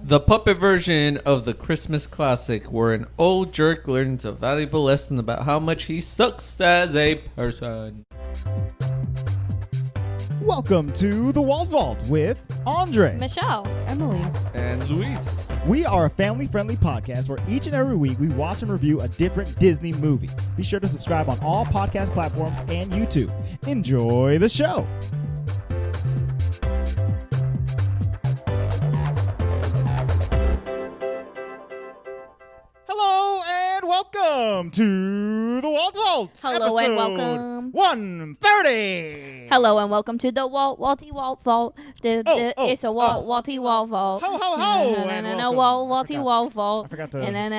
The puppet version of the Christmas classic where an old jerk learns a valuable lesson about how much he sucks as a person. Welcome to the Walt Vault with Andre, Michelle, Emily, And Luis. We are a family-friendly podcast where each and every week we watch and review a different Disney movie. Be sure to subscribe on all podcast platforms and YouTube. Enjoy the show. Hello and welcome to the Walt Vault. Hello and welcome. 130. Hello and welcome to the Walt Vault. It's a Walty Walt Vault. Ho, ho, ho, and welcome. Walty Walt Vault. I forgot to that was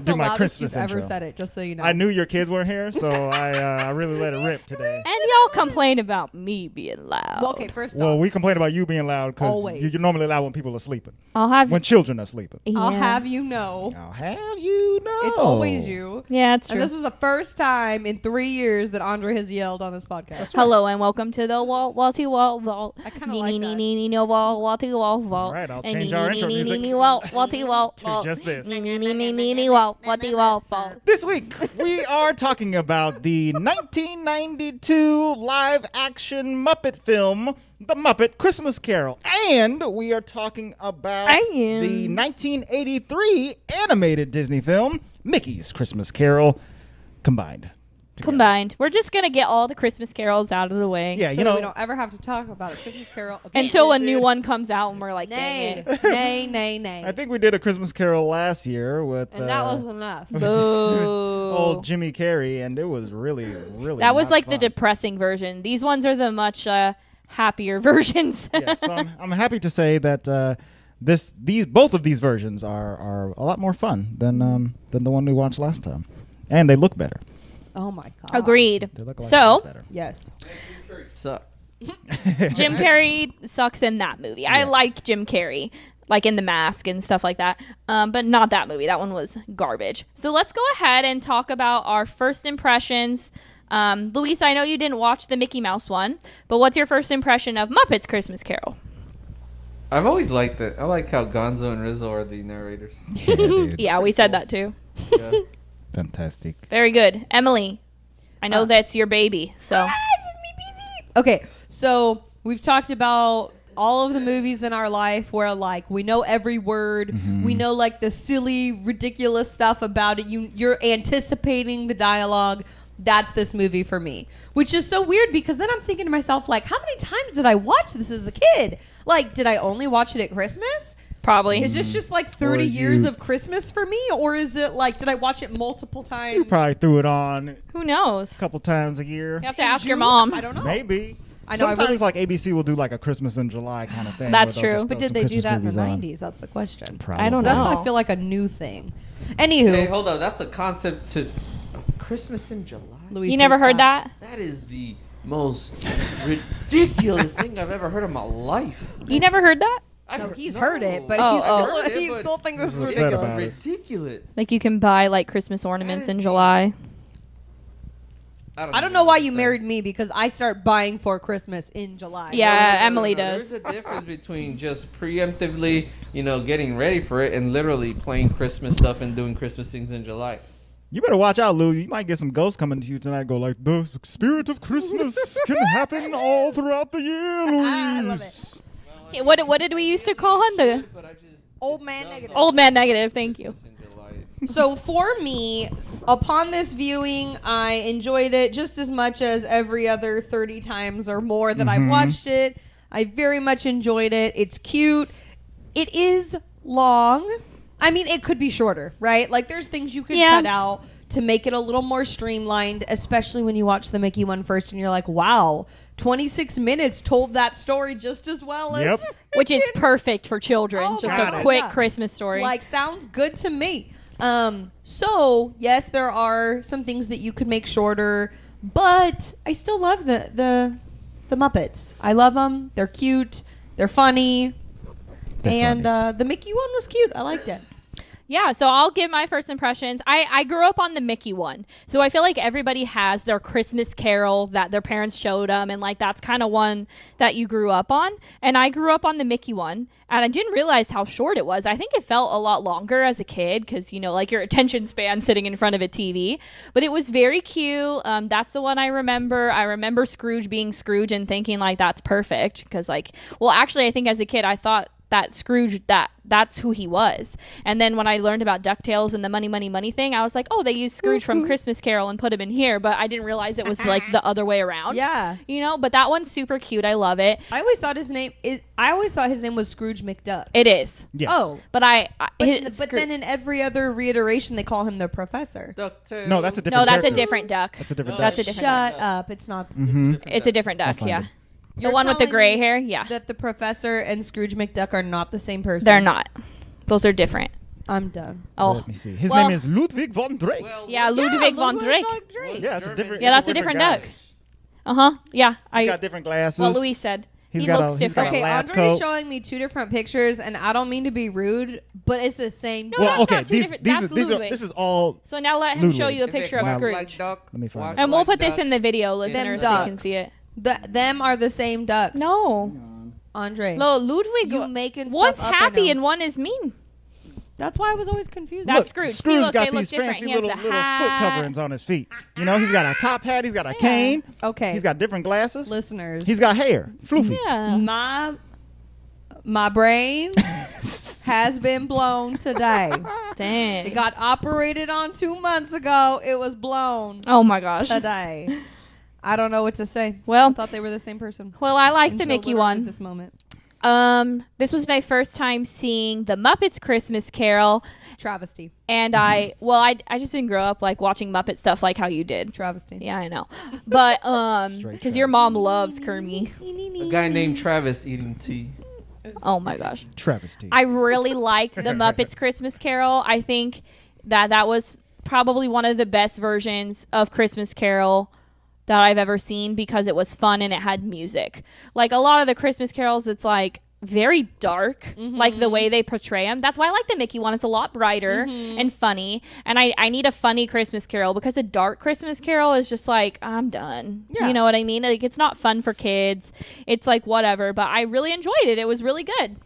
do the my loudest Christmas you've intro. ever said it, just so you know. I knew your kids weren't here, so I really let it rip today. And y'all complain about me being loud. Well, okay, first Well, off, we complain about you being loud because Always. you're normally loud when people are sleeping. When children are sleeping. I'll have you know, I'll have you know. it's always you. Yeah, it's true. And this was the first time in 3 years that Andre has yelled on this podcast. Hello and welcome to the Walty Walt Vault. I kind of like that. Walty Walt Vault. All right, I'll change our intro music Walty Walt to Vault. just this. Walty Walt Vault. This week, we are talking about the 1992 live-action Muppet film, The Muppet Christmas Carol. And we are talking about the 1983 animated Disney film, Mickey's Christmas Carol, combined. We're just going to get all the Christmas carols out of the way. Yeah, So that we don't ever have to talk about a Christmas Carol again. Until a new one comes out and we're like, dang it. Nay. I think we did a Christmas Carol last year with And that was enough. Boo. old Jimmy Carrey, and it was really That was not like fun. the depressing version. These ones are the much happier versions. Yeah, so I'm happy to say that both of these versions are a lot more fun than the one we watched last time, and they look better. Oh my God. Agreed. They look a lot So, better. Yes. Suck. Jim Carrey sucks in that movie. I like Jim Carrey, like in The Mask and stuff like that, but not that movie. That one was garbage. So let's go ahead and talk about our first impressions. Luis, I know you didn't watch the Mickey Mouse one, but what's your first impression of Muppet's Christmas Carol? I've always liked it. I like how Gonzo and Rizzo are the narrators. Yeah, dude. Yeah, we said that too. Yeah. Fantastic. Very good. Emily, I know that's your baby, so. Okay, so we've talked about all of the movies in our life where like we know every word, we know like the silly, ridiculous stuff about it. You're anticipating the dialogue. That's this movie for me, which is so weird because then I'm thinking to myself like, how many times did I watch this as a kid? Like, did I only watch it at Christmas? Probably. Is this just like 30 years of Christmas for me, or is it like, did I watch it multiple times? You probably threw it on Who knows? a couple times a year. You have to ask your mom. I don't know. Maybe. I know, Sometimes like ABC will do like a Christmas in July kind of thing. That's where they'll true. just But throw did some they do Christmas that in the movies on. 90s? That's the question. Probably. I don't That's, know. I feel like, a new thing. Anywho. Hey, hold on. That's a concept to Christmas in July. Luis, You never what's heard that? That is the most ridiculous thing I've ever heard in my life. You never heard that? No, he's heard it, but Oh, he oh. still thinks this is He's upset ridiculous. about it. Ridiculous. Like you can buy like Christmas ornaments in July. I don't know why you married me because I start buying for Christmas in July. Yeah, Emily does. There's a difference between just preemptively, getting ready for it and literally playing Christmas stuff and doing Christmas things in July. You better watch out, Lou. You might get some ghosts coming to you tonight. Go like, the spirit of Christmas can happen all throughout the year, Louise. I love it. Hey, what did we used to call him? The Old man negative. old man negative. Thank you. So for me, upon this viewing, I enjoyed it just as much as every other 30 times or more that I've watched it. I very much enjoyed it. It's cute. It is long. I mean, it could be shorter, right? Like, there's things you could cut out to make it a little more streamlined, especially when you watch the Mickey one first and you're like, wow, 26 minutes told that story just as well as... Which is perfect for children. Oh, just got a it. quick Yeah. Christmas story. Like, sounds good to me. So, yes, there are some things that you could make shorter, but I still love the Muppets. I love them. They're cute. They're funny. The Mickey one was cute. I liked it. Yeah, so I'll give my first impressions. I grew up on the Mickey one. So I feel like everybody has their Christmas Carol that their parents showed them. And like that's kind of one that you grew up on. And I grew up on the Mickey one. And I didn't realize how short it was. I think it felt a lot longer as a kid because, you know, like your attention span sitting in front of a TV. But it was very cute. That's the one I remember. I remember Scrooge being Scrooge and thinking like that's perfect. Because like, well, actually, I think as a kid, I thought that Scrooge, that's who he was. And then when I learned about DuckTales and the money, money, money thing, I was like, oh, they used Scrooge from Christmas Carol and put him in here. But I didn't realize it was like the other way around. Yeah. You know, but that one's super cute. I love it. I always thought his name was Scrooge McDuck. It is. Yes. Oh. But But then in every other reiteration, they call him the professor. DuckTales. No, that's a different No, that's a character. different duck. That's a different That's duck. a different Shut duck. up. It's not. It's a different duck, find yeah. it. The You're one with the telling gray me hair, yeah. That the professor and Scrooge McDuck are not the same person. They're not. Those are different. I'm done. Oh. Let me see. His Well- name is Ludwig von Drake. Yeah, Ludwig von Drake. Yeah, it's a different. Yeah, that's it's a different guy. duck. Uh-huh. Yeah. He's got different glasses. What Louis said. He's He got looks a- he's different. got a Okay, lab Andre's coat. showing me two different pictures, and I don't mean to be rude, but it's the same. No, Well, that's okay, not two these, different- these, that's are, these are Ludwig. this is all. So now let him show Ludwig. you a picture of Wow. Scrooge. Let me find And we'll put this in the video, listeners, so you can ducks. see it. Them are the same ducks. No. Andre. No, Ludwig. You making one's stuff up right happy now. and one is mean. That's why I was always confused. That's Look, Scrooge. See, Scrooge look, got they look these different. fancy He has little the foot hat. coverings on his feet. You know, he's got a top hat. He's got a cane. Okay. He's got different glasses. Listeners. He's got hair, floofy. Yeah. My brain has been blown today. Dang. It got operated on 2 months ago. It was blown Oh my gosh. today. I don't know what to say. I Well, thought they were the same person. I like the Until Mickey literally one. This moment. This was my first time seeing the Muppets Christmas Carol, Travesty. and I just didn't grow up like watching Muppet stuff like how you did. Travesty. Yeah, I know. But Straight because your mom loves Kermie. A guy named Travis eating tea. Oh my gosh. Travesty. I really liked the Muppets Christmas Carol. I think that was probably one of the best versions of Christmas Carol that I've ever seen because it was fun and it had music. Like a lot of the Christmas carols, it's like very dark, like the way they portray them. That's why I like the Mickey one. It's a lot brighter and funny. And I need a funny Christmas Carol because a dark Christmas Carol is just like, I'm done. Yeah. You know what I mean? Like it's not fun for kids. It's like whatever. But I really enjoyed it. It was really good.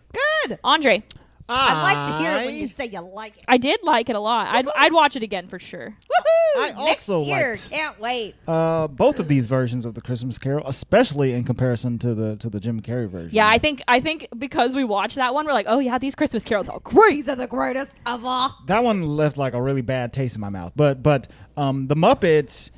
Good. Andre, I'd like to hear it when you say you like it. I did like it a lot. I'd watch it again for sure. Woohoo! I also Next year. liked- Can't wait. both of these versions of the Christmas Carol, especially in comparison to the Jim Carrey version. Yeah, I think because we watched that one, we're like, oh yeah, these Christmas carols are great. These are the greatest of all. that one left like a really bad taste in my mouth. But the Muppets,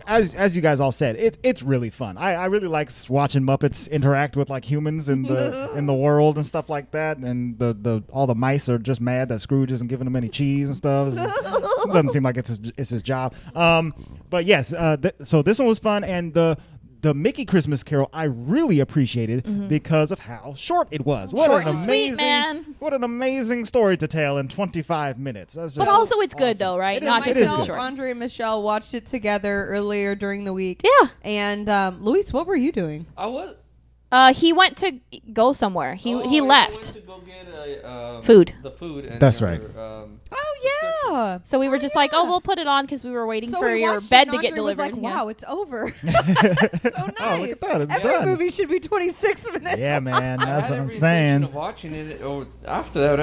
as you guys all said, it's really fun. I really like watching Muppets interact with like humans in the world and stuff like that. And the all the mice are just mad that Scrooge isn't giving them any cheese and stuff. It doesn't seem like it's his job. But yes, so this one was fun, and the Mickey Christmas Carol I really appreciated because of how short it was. What Short an and sweet, amazing, man. what an amazing story to tell in 25 minutes. That's just But also it's good awesome. though, right? It is- Not just it is because it's good. short. Andre and Michelle watched it together earlier during the week. Yeah. And Luis, what were you doing? I was. He went to go somewhere. He I left. went to go get Food. The food. And That's right. Oh yeah. So we were just like, oh, we'll put it on because we were waiting So for we your watched bed it, to and get Andre was delivered. like, Yeah. wow, it's over. So nice. Oh, look at that. It's Every done. movie should be 26 minutes. Yeah, man. I That's had what I'm every intention saying. of watching it. Or after that,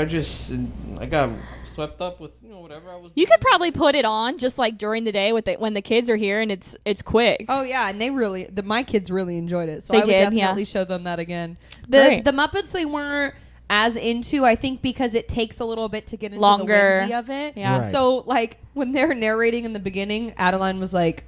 I got swept up with whatever I was. You doing. could probably put it on just like during the day when the kids are here and it's quick. Oh yeah, and they really my kids really enjoyed it. So They I would did, definitely yeah. show them that again. Great. The Muppets they weren't as into, I think, because it takes a little bit to get into Longer. the whimsy of it. Yeah. Right. So like when they're narrating in the beginning, Adeline was like,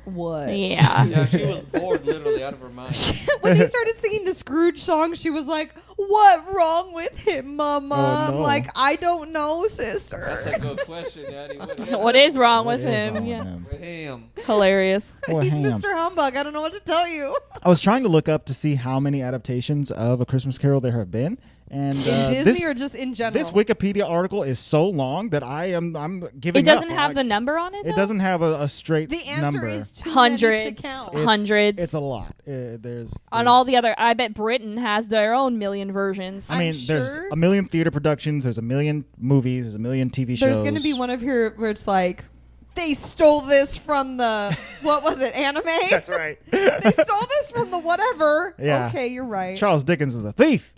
"What?" Yeah. Yeah, she was bored, literally out of her mind. When they started singing the Scrooge song, she was like, "What wrong with him, Mama?" Oh, no. I'm like, "I don't know, sister." That's a good question, Daddy. What is wrong with What is him? wrong with Yeah. him? With him? Hilarious. Poor He's ham. Mr. Humbug. I don't know what to tell you. I was trying to look up to see how many adaptations of A Christmas Carol there have been, And in Disney or just in general? This Wikipedia article is so long that I'm giving It doesn't up. have the number on it, though? It doesn't have a straight The answer number. is too Hundreds. many to count. Hundreds. It's a lot. There's on all the other, I bet Britain has their own million versions. I mean, I'm there's sure. a million theater productions. There's a million movies. There's a million TV shows. There's going to be one of here where it's like, they stole this from the, what was it, anime? That's right. They stole this from the whatever. Yeah. Okay, you're right. Charles Dickens is a thief.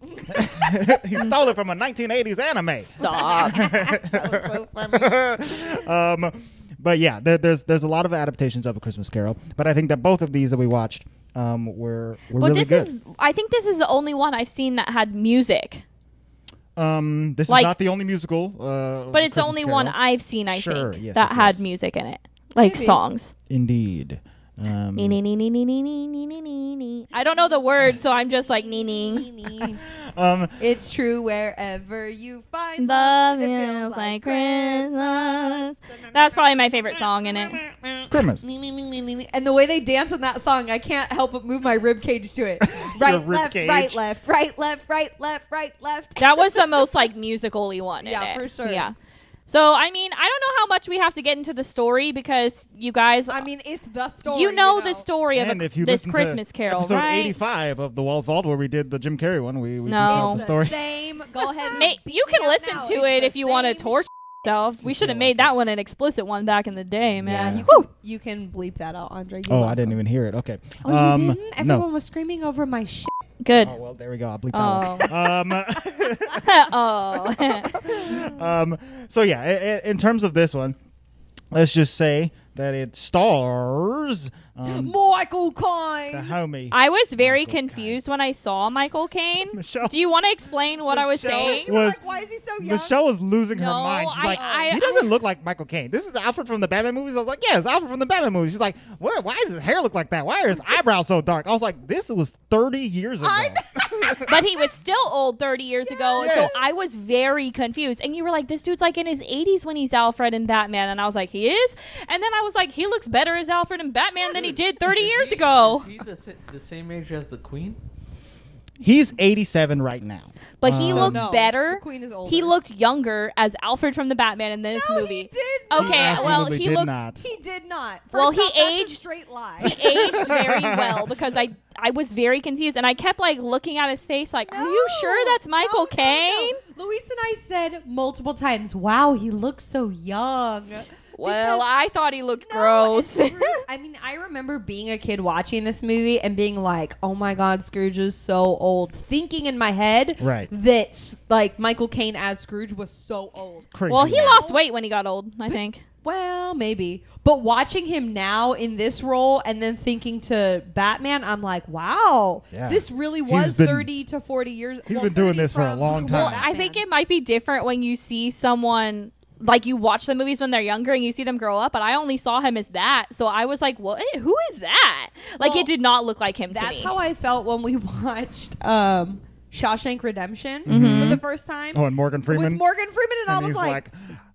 He stole it from a 1980s anime. Stop. That was so funny. But yeah, there's a lot of adaptations of A Christmas Carol. But I think that both of these that we watched were really good. I think this is the only one I've seen that had music. This is like- not the only musical. But it's the only one I've seen, I Sure, think, yes, that yes, had yes. music in it. Like Maybe. songs. Indeed. I don't know the words, so I'm just like, nee. It's true wherever you find Love it feels like Christmas. That's probably my favorite song in it. Christmas. And the way they dance on that song, I can't help but move my rib cage to it. Right, Your rib left, cage. right, left, right, left, right, left, right, left. That was the most like musical-y one in Yeah, it. for sure. Yeah. So, I mean, I don't know how much we have to get into the story because you guys, I mean, it's the story. you know the story of And if you this listen Christmas to Carol, episode right? 85 of the Walt Vault where we did the Jim Carrey one, we No. detailed the It's story. the same. Go ahead. And You can beat me out listen now. to It's it the if you want to same torture yourself. We should have feel made like that one an explicit one back in the day, man. Yeah. You can bleep that out, Andre. Oh, I didn't even hear it. Okay. Oh, you didn't? Everyone No. was screaming over my shit. Good. Oh, well, there we go. I'll bleep that Oh. one. So, yeah, in terms of this one, let's just say that it stars Michael the Caine. homie. I was very Michael confused when I saw Michael Caine. Michelle- Do you want to explain what I was Michelle saying? You were was- like, why is he so young? Michelle was losing her No, mind. She's like, I- he doesn't look like Michael Caine. This is Alfred from the Batman movies. I was like, yeah, it's Alfred from the Batman movies. She's like, why does his hair look like that? Why are his eyebrows so dark? I was like, this was 30 years ago. But he was still old 30 years ago, Yes. so I was very confused. And you were like, this dude's like in his 80s when he's Alfred in Batman. And I was like, he is? And then I was like, he looks better as Alfred in Batman than he did 30 years ago. Is he the same age as the Queen? He's 87 right now. But he looks No, better. the Queen is older. He looked younger as Alfred from the Batman in this No, movie. he did not. Okay, well, absolutely he did looked not. He did not. First Well, he off, that's a aged- straight lie. he aged very well because I was very confused and I kept like looking at his face like, are you sure that's Michael Caine? No. Luis and I said multiple times, wow, he looks so young. Well, Because- I thought he looked No, gross. and Scrooge- I mean, I remember being a kid watching this movie and being like, "Oh my God, Scrooge is so old." Thinking in my head, Right. that like Michael Caine as Scrooge was so old. Crazy. Well, he man. lost weight when he got old, I think. Well, maybe, but watching him now in this role and then thinking to Batman, I'm like, "Wow, Yeah. this really He's was been- 30 to 40 years." he's well, been doing 30 this for a from long time. Well, Batman. I think it might be different when you see someone like you watch the movies when they're younger and you see them grow up, but I only saw him as that. So I was like, what? Who is that? Like, Well, it did not look like him to me. That's how I felt when we watched Shawshank Redemption for the first time. Oh, and Morgan Freeman. With Morgan Freeman, and I and was he's like,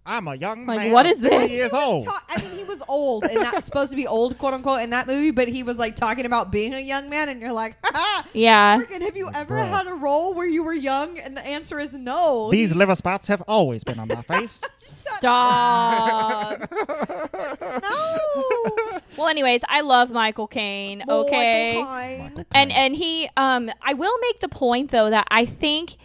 I'm a young Like, man. what is 40 this? years he was old. I mean, he was old, and that's supposed to be old, quote unquote, in that movie. But he was like talking about being a young man, and you're like, ha, Yeah. Morgan, have you ever Bruh. had a role where you were young? And the answer is no. These liver spots have always been on my face. Stop. no. Well, anyways, I love Michael Caine. Okay. Michael Caine. And he I will make the point though that I think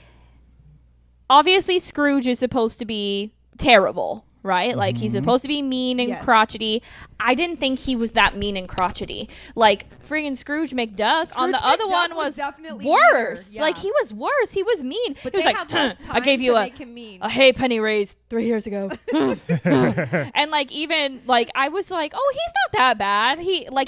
obviously Scrooge is supposed to be terrible, right? Like he's supposed to be mean and Yes. crotchety. I didn't think he was that mean and crotchety. Like friggin' Scrooge McDuck on the Scrooge other McDuck one was was definitely worse. meaner, yeah. Like he was worse. He was mean. But he was they like, had less I time gave you to a make him mean. hey penny raise 3 years ago. And like even like I was like, oh, he's not that bad.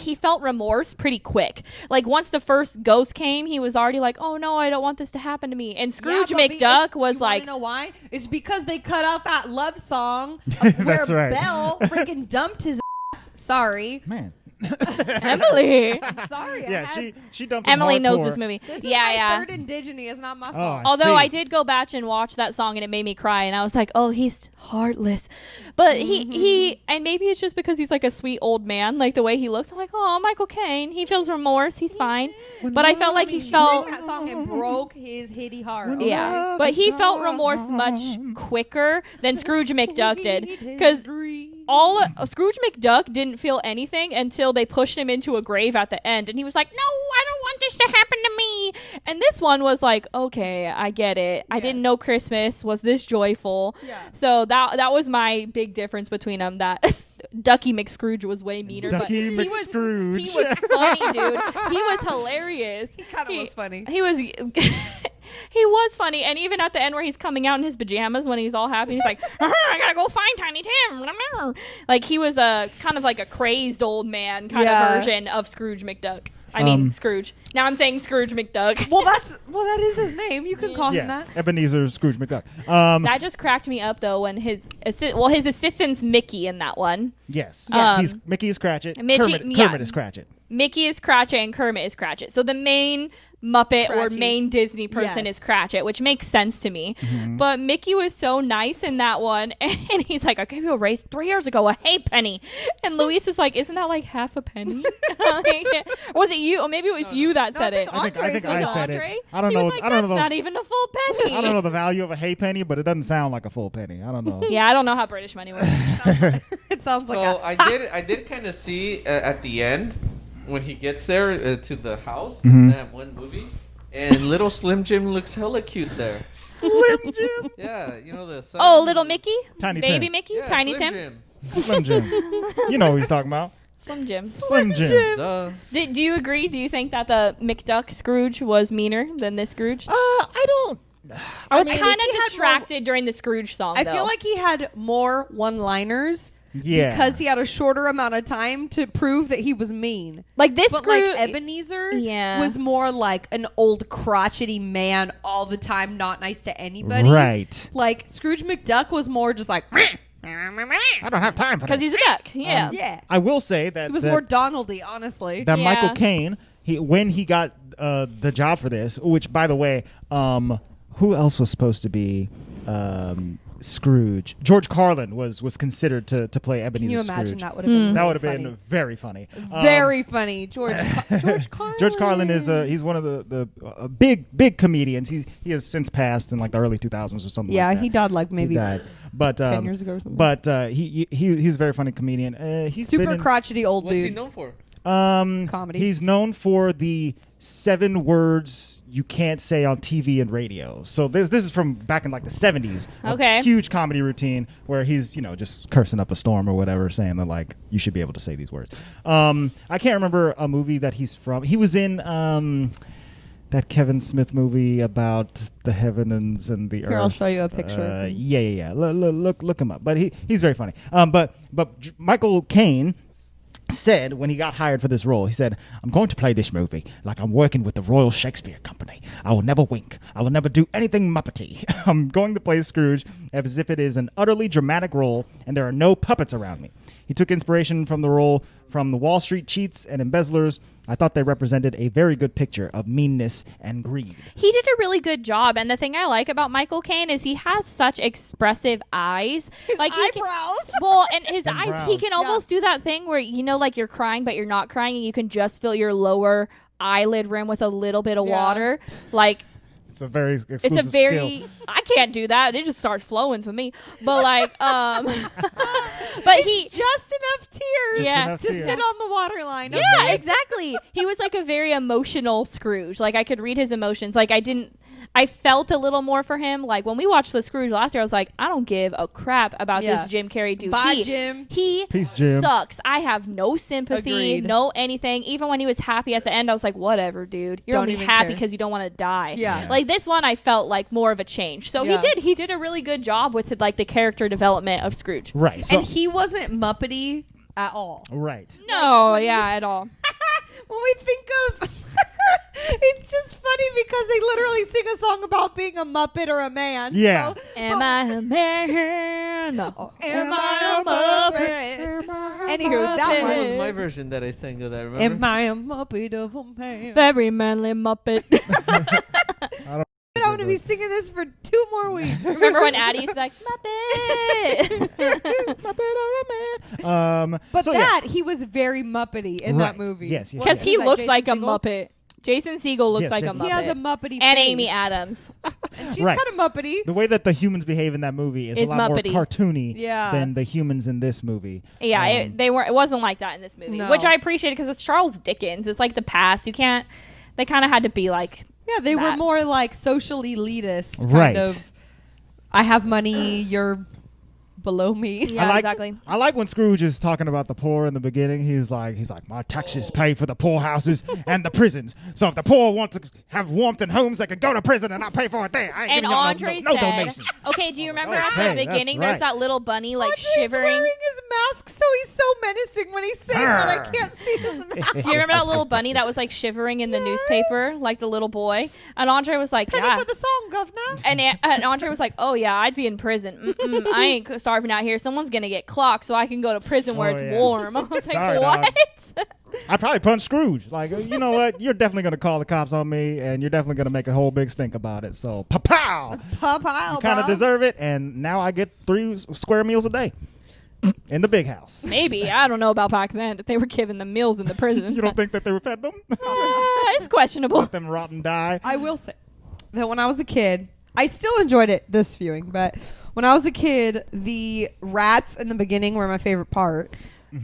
He felt remorse pretty quick. Like once the first ghost came, he was already like, oh no, I don't want this to happen to me. And Scrooge Yeah, but McDuck was you wanna like, know why? It's because they cut out that love song of where That's right. Belle freaking dumped his ass. Sorry. Man. Emily. Sorry. Yeah, she dumped him Emily knows hardcore. this movie. This is yeah, my yeah. third indigenous, not my Oh, fault. Although see. I did go back and watch that song and it made me cry and I was like, oh, he's heartless. But he and maybe it's just because he's like a sweet old man, like the way he looks. I'm like, oh, Michael Caine. He feels remorse. He's fine. But I felt like he felt that song and broke his hitty heart. yeah. But he felt remorse much quicker than Scrooge McDuck did. Because Scrooge McDuck didn't feel anything until they pushed him into a grave at the end. And he was like, no, I don't want this to happen to me. And this one was like, okay, I get it. I didn't know Christmas was this joyful. Yeah. So that was my big difference between them. That Ducky McScrooge was way meaner. Ducky but McScrooge. He was funny, dude. He was hilarious. He kind of was funny. He was... He was funny, and even at the end where he's coming out in his pajamas when he's all happy, he's like, I gotta go find Tiny Tim. Like, he was a kind of like a crazed old man kind of version of Scrooge McDuck. I mean, Scrooge. Now I'm saying Scrooge McDuck. Well, that is his name. You can call him that. Ebenezer Scrooge McDuck. That just cracked me up, though, when his assistant's Mickey in that one. Yes. Yeah. Mickey is Cratchit. Kermit Kermit is Cratchit. Mickey is Cratchit and Kermit is Cratchit. So the main Muppet or Cratchies. main Disney person Yes. is Cratchit, which makes sense to me. Mm-hmm. But Mickey was so nice in that one, and he's like, I gave you a raise 3 years ago, a halfpenny. And Luis is like, isn't that like half a penny? Like, was it you? Or maybe it was you that said it. I think I said Andre? it. I don't He know. was like, I don't that's know. not even a full penny. I don't know the value of a halfpenny, but it doesn't sound like a full penny. I don't know. Yeah, I don't know how British money works. It sounds like So I did kind of see at the end when he gets there to the house Mm-hmm. in that one movie, and little Slim Jim looks hella cute there. Slim Jim. Yeah, you know the son. Oh, little Mickey? Tiny Baby Tim. Mickey? Yeah, Tiny Slim Tim? Jim. Slim Jim. You know what he's talking about. Slim Jim. Slim Jim. Duh. Do you agree? Do you think that the McDuck Scrooge was meaner than this Scrooge? I don't. I was mean, kind he of had distracted during the Scrooge song. I though. feel like he had more one-liners Yeah. because he had a shorter amount of time to prove that he was mean. like this But Scrooge. like Ebenezer Yeah. was more like an old crotchety man all the time, not nice to anybody. Right. Like Scrooge McDuck was more just like I don't have time for because this. he's a duck. Yeah. yeah. I will say that He was that, more Donaldy, honestly. that Yeah. Michael Caine, when he got the job for this, which by the way, who else was supposed to be Scrooge? George Carlin was considered to play Ebenezer Can you Scrooge. imagine that would have been That really would have funny. been very funny. Very funny. George Carlin. George Carlin is he's one of the big comedians. He has since passed in like the early 2000s or something. Yeah, like that. he died like maybe He died. But 10 years ago or something. But he's a very funny comedian. He's super been in, crotchety old What's he dude. known for? Comedy. He's known for the 7 words you can't say on TV and radio. So this is from back in like the 70s. Okay. A huge comedy routine where he's, just cursing up a storm or whatever, saying that like you should be able to say these words. I can't remember a movie that he's from. He was in that Kevin Smith movie about the heavens and the earth. Here, I'll show you a picture of him. Yeah. Look him up. But he's very funny. But Michael Caine said when he got hired for this role, he said, I'm going to play this movie like I'm working with the Royal Shakespeare Company. I will never wink. I will never do anything Muppety. I'm going to play Scrooge as if it is an utterly dramatic role and there are no puppets around me. He took inspiration from the role from the Wall Street Cheats and Embezzlers. I thought they represented a very good picture of meanness and greed. He did a really good job, and the thing I like about Michael Caine is he has such expressive eyes. His like eyebrows. And his eyes, brows. he can almost do that thing where like you're crying, but you're not crying, and you can just feel your lower eyelid rim with a little bit of Yeah. water. Like It's a very exclusive it's a very skill. I can't do that. It just starts flowing for me. But like but he Just enough tears Yeah. enough to tears. sit on the waterline. yeah, exactly. He was like a very emotional Scrooge. Like I could read his emotions. Like I felt a little more for him. Like when we watched the Scrooge last year, I was like, I don't give a crap about Yeah. this Jim Carrey dude. Bye, Jim. He Peace, Jim. sucks. I have no sympathy, Agreed. no anything. Even when he was happy at the end, I was like, whatever, dude. You're Don't only even happy care. because you don't want to die. Yeah. Like this one, I felt like more of a change. So Yeah. he did a really good job with like the character development of Scrooge. Right. So, And he wasn't Muppety at all. right. No, yeah, at all. When we think of it's just funny because they literally sing a song about being a Muppet or a man. Yeah. So, Am I a man? am I a Muppet? Anywho, that That one. was my version that I sang of that, remember? Am I a Muppet of a man? Very manly Muppet. I'm going to be singing this for 2 more weeks. Remember when Addie used to be like, Muppet? But so, he was very Muppety in that movie. Yes, yes. Because yes. he that looks Jason like a Segel? Muppet. Jason Segel looks Yes, like a Jason Muppet. He has a Muppety And face. Amy Adams. And she's Right. kind of Muppety. The way that the humans behave in that movie is It's a lot Muppety. more cartoony Yeah. than the humans in this movie. Yeah, it wasn't like that in this movie, No. which I appreciated because it's Charles Dickens. It's like the past. You can't. They kind of had to be like. Yeah, they were that. more like social elitist kind Right. of. I have money, you're below me. Yeah, exactly. I like when Scrooge is talking about the poor in the beginning. He's like, my taxes pay for the poorhouses and the prisons. So if the poor want to have warmth in homes, they can go to prison and I'll pay for it there. I ain't And giving y'all Andre no said, donations. "Okay, do you remember Okay, at that's the beginning? right. There's that little bunny like Andre's shivering. wearing his mask, so he's so menacing when he's saying that I can't see his mask. Do you remember that little bunny that was like shivering in the newspaper, like the little boy? And Andre was like, Penny "Yeah." for the song, governor. And Andre was like, "Oh yeah, I'd be in prison. I ain't starving out here. Someone's gonna get clocked, so I can go to prison where Oh, it's yeah. warm." I was Sorry, like, dog. "What?" I'd probably punch Scrooge. Like, you know what? You're definitely going to call the cops on me, and you're definitely going to make a whole big stink about it. So, pow! Pile, You kind of deserve it, and now I get 3 square meals a day in the big house. Maybe, I don't know about back then, that they were giving them meals in the prison. You don't think that they were fed them? It's questionable. Let them rot and die. I will say that when I was a kid, I still enjoyed it this viewing, but when I was a kid, the rats in the beginning were my favorite part.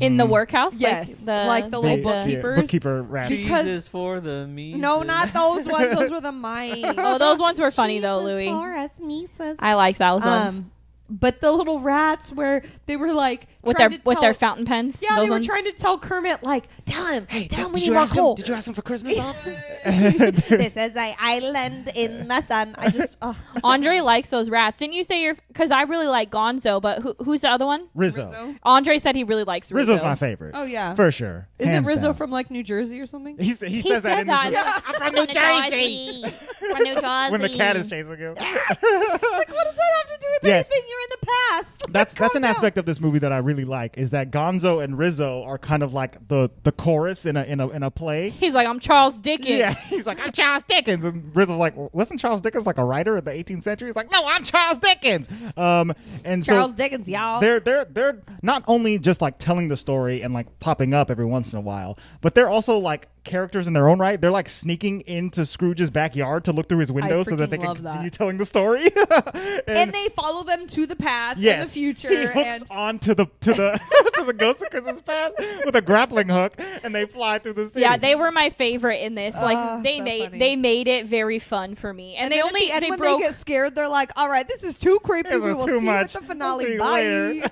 In the workhouse? Yes, like the The- little bookkeepers. bookkeeper rats. Because- Jesus for the me. No, not those ones. Those were the mice. Oh, those ones were funny though, Jesus Louis. for us, Mises. I like those ones. But the little rats where they were like With trying their to with tell- their fountain pens. Yeah, those they were ones. trying to tell Kermit like, tell him Did when you you ask walk him? home. Did you ask him for Christmas off? This is an island in the sun. I just Andre likes those rats. Didn't you say you're? Because I really like Gonzo, but who's the other one? Rizzo. Andre said he really likes Rizzo. Rizzo's my favorite. Oh yeah, For sure. Is it Hands Rizzo down. from like New Jersey or something? He says that in this movie. I'm from New Jersey. From New Jersey. When the cat is chasing him. Like, what does that have to do with Yes. anything? You're in the past. That's Calm an down. aspect of this movie that I really like is that Gonzo and Rizzo are kind of like the chorus in a play. He's like, I'm Charles Dickens. Yeah, he's like, I'm Charles Dickens, and Rizzo's like, wasn't Charles Dickens like a writer in the 18th century? He's like, no, I'm Charles Dickens. And Charles so Dickens, y'all. they're not only just like telling the story and like popping up every once in a while, but they're also like characters in their own right. They're like sneaking into Scrooge's backyard to look through his window so that they freaking can love continue that. telling the story. and they follow them to the past yes, and the future. He hooks And on to the to the Ghost of Christmas Past with a grappling hook, and they fly through the city. Yeah, they were my favorite in this. Like they so made funny. it very fun for me, and they then only at the end, they when broke. they get scared, they're like, "All right, this is too creepy. This we is will too see much. you at the We'll see finale. you Bye." later."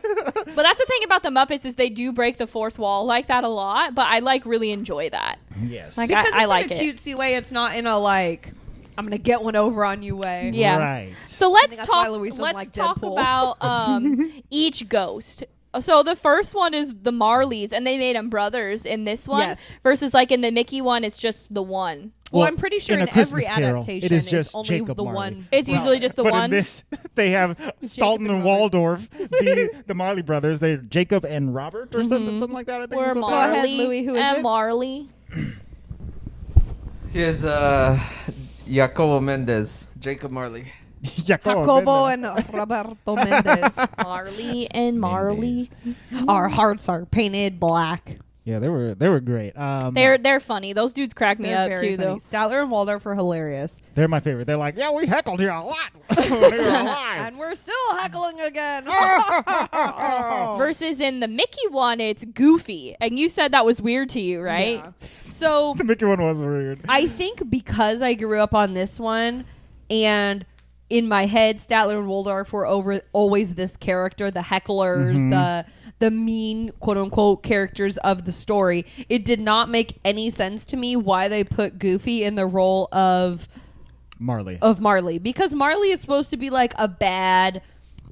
But that's the thing about the Muppets is they do break the fourth wall like that a lot. But I like really enjoy that. Yes. Like, Because I it's like in a it. cutesy way. It's not in a like, I'm gonna get one over on you way. Yeah. Right. So let's that's why talk. Louise doesn't Let's like talk Deadpool. about each ghost. So the first one is the Marleys, and they made them brothers in this one. Yes. Versus like in the Mickey one, it's just the one. Well, Well, I'm pretty sure in in A Christmas every Carol, adaptation, it is it's just only Jacob the Marley. one. It's usually just the But one. in this, they have Staunton and and Waldorf, the Marley brothers. They're Jacob and Robert or something like that. I think. We're is what they Marley are. ahead, Louis, who is and it? Marley. Here's Jacobo Mendez, Jacob Marley. Jacobo and Roberto Mendez. Marley and Marley. Our hearts are painted black. Yeah, they were great. They're funny. Those dudes crack me They're up very too, funny. though. Statler and Waldorf are hilarious. they're my favorite. They're like, yeah, we heckled you a lot. when you were alive. And we're still heckling again. Versus in the Mickey one, it's Goofy, and you said that was weird to you, right? Yeah. So The Mickey one was weird. I think because I grew up on this one, and in my head, Statler and Waldorf were always this character, the hecklers, the mean quote unquote characters of the story. It did not make any sense to me why they put Goofy in the role of Marley. Marley, because Marley is supposed to be like a bad,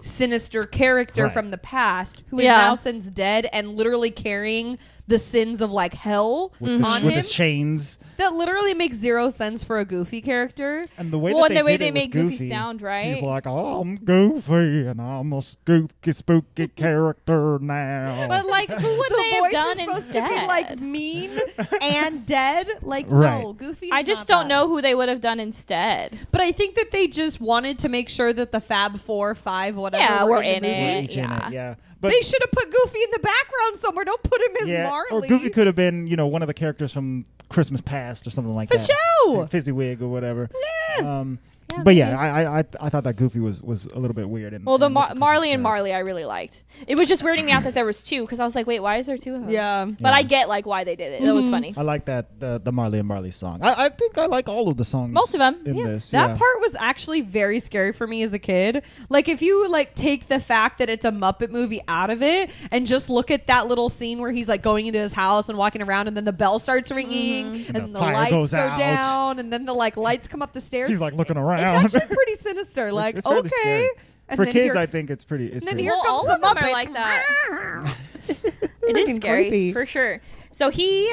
sinister character Right. from the past who is Yeah. now since dead and literally carrying the sins of like hell with on with him. his chains. That literally makes zero sense for a Goofy character. And the way Well, that and the way did they it make with Goofy sound, right? He's like, oh, I'm Goofy, and I'm a spooky character now. But like, who would The they have voice done is supposed instead? to be like mean and dead. Like Right. no, Goofy. I just don't know who they would have done instead. But I think that they just wanted to make sure that the Fab 4, 5, whatever, Yeah, were we're in the in movie. it. Each in Yeah. it, yeah. But They should have put Goofy in the background somewhere. Don't put him as Marley. or Goofy could have been, one of the characters from Christmas Past or something like For that. show. Like Fizzywig or whatever. Yeah. But yeah, I thought that Goofy was a little bit weird. Well, the and with Marley and Christmas Marley I really liked. It was just weirding me out that there was two because I was like, wait, why is there two of them? Yeah. But Yeah. I get like why they did it. That was funny. I like that the Marley and Marley song. I think I like all of the songs. Most of them, in yeah. this. That yeah. part was actually very scary for me as a kid. Like if you like take the fact that it's a Muppet movie out of it and just look at that little scene where he's like going into his house and walking around and then the bell starts ringing And and the the fire lights goes go out. down and then the like lights come up the stairs. He's like looking It's around. actually pretty sinister. Like It's fairly okay. scary. And For then kids, here- I think it's pretty. It's and then pretty. here Well, comes all the of them Muppets. are like that. It Freaking is scary creepy. for sure. So he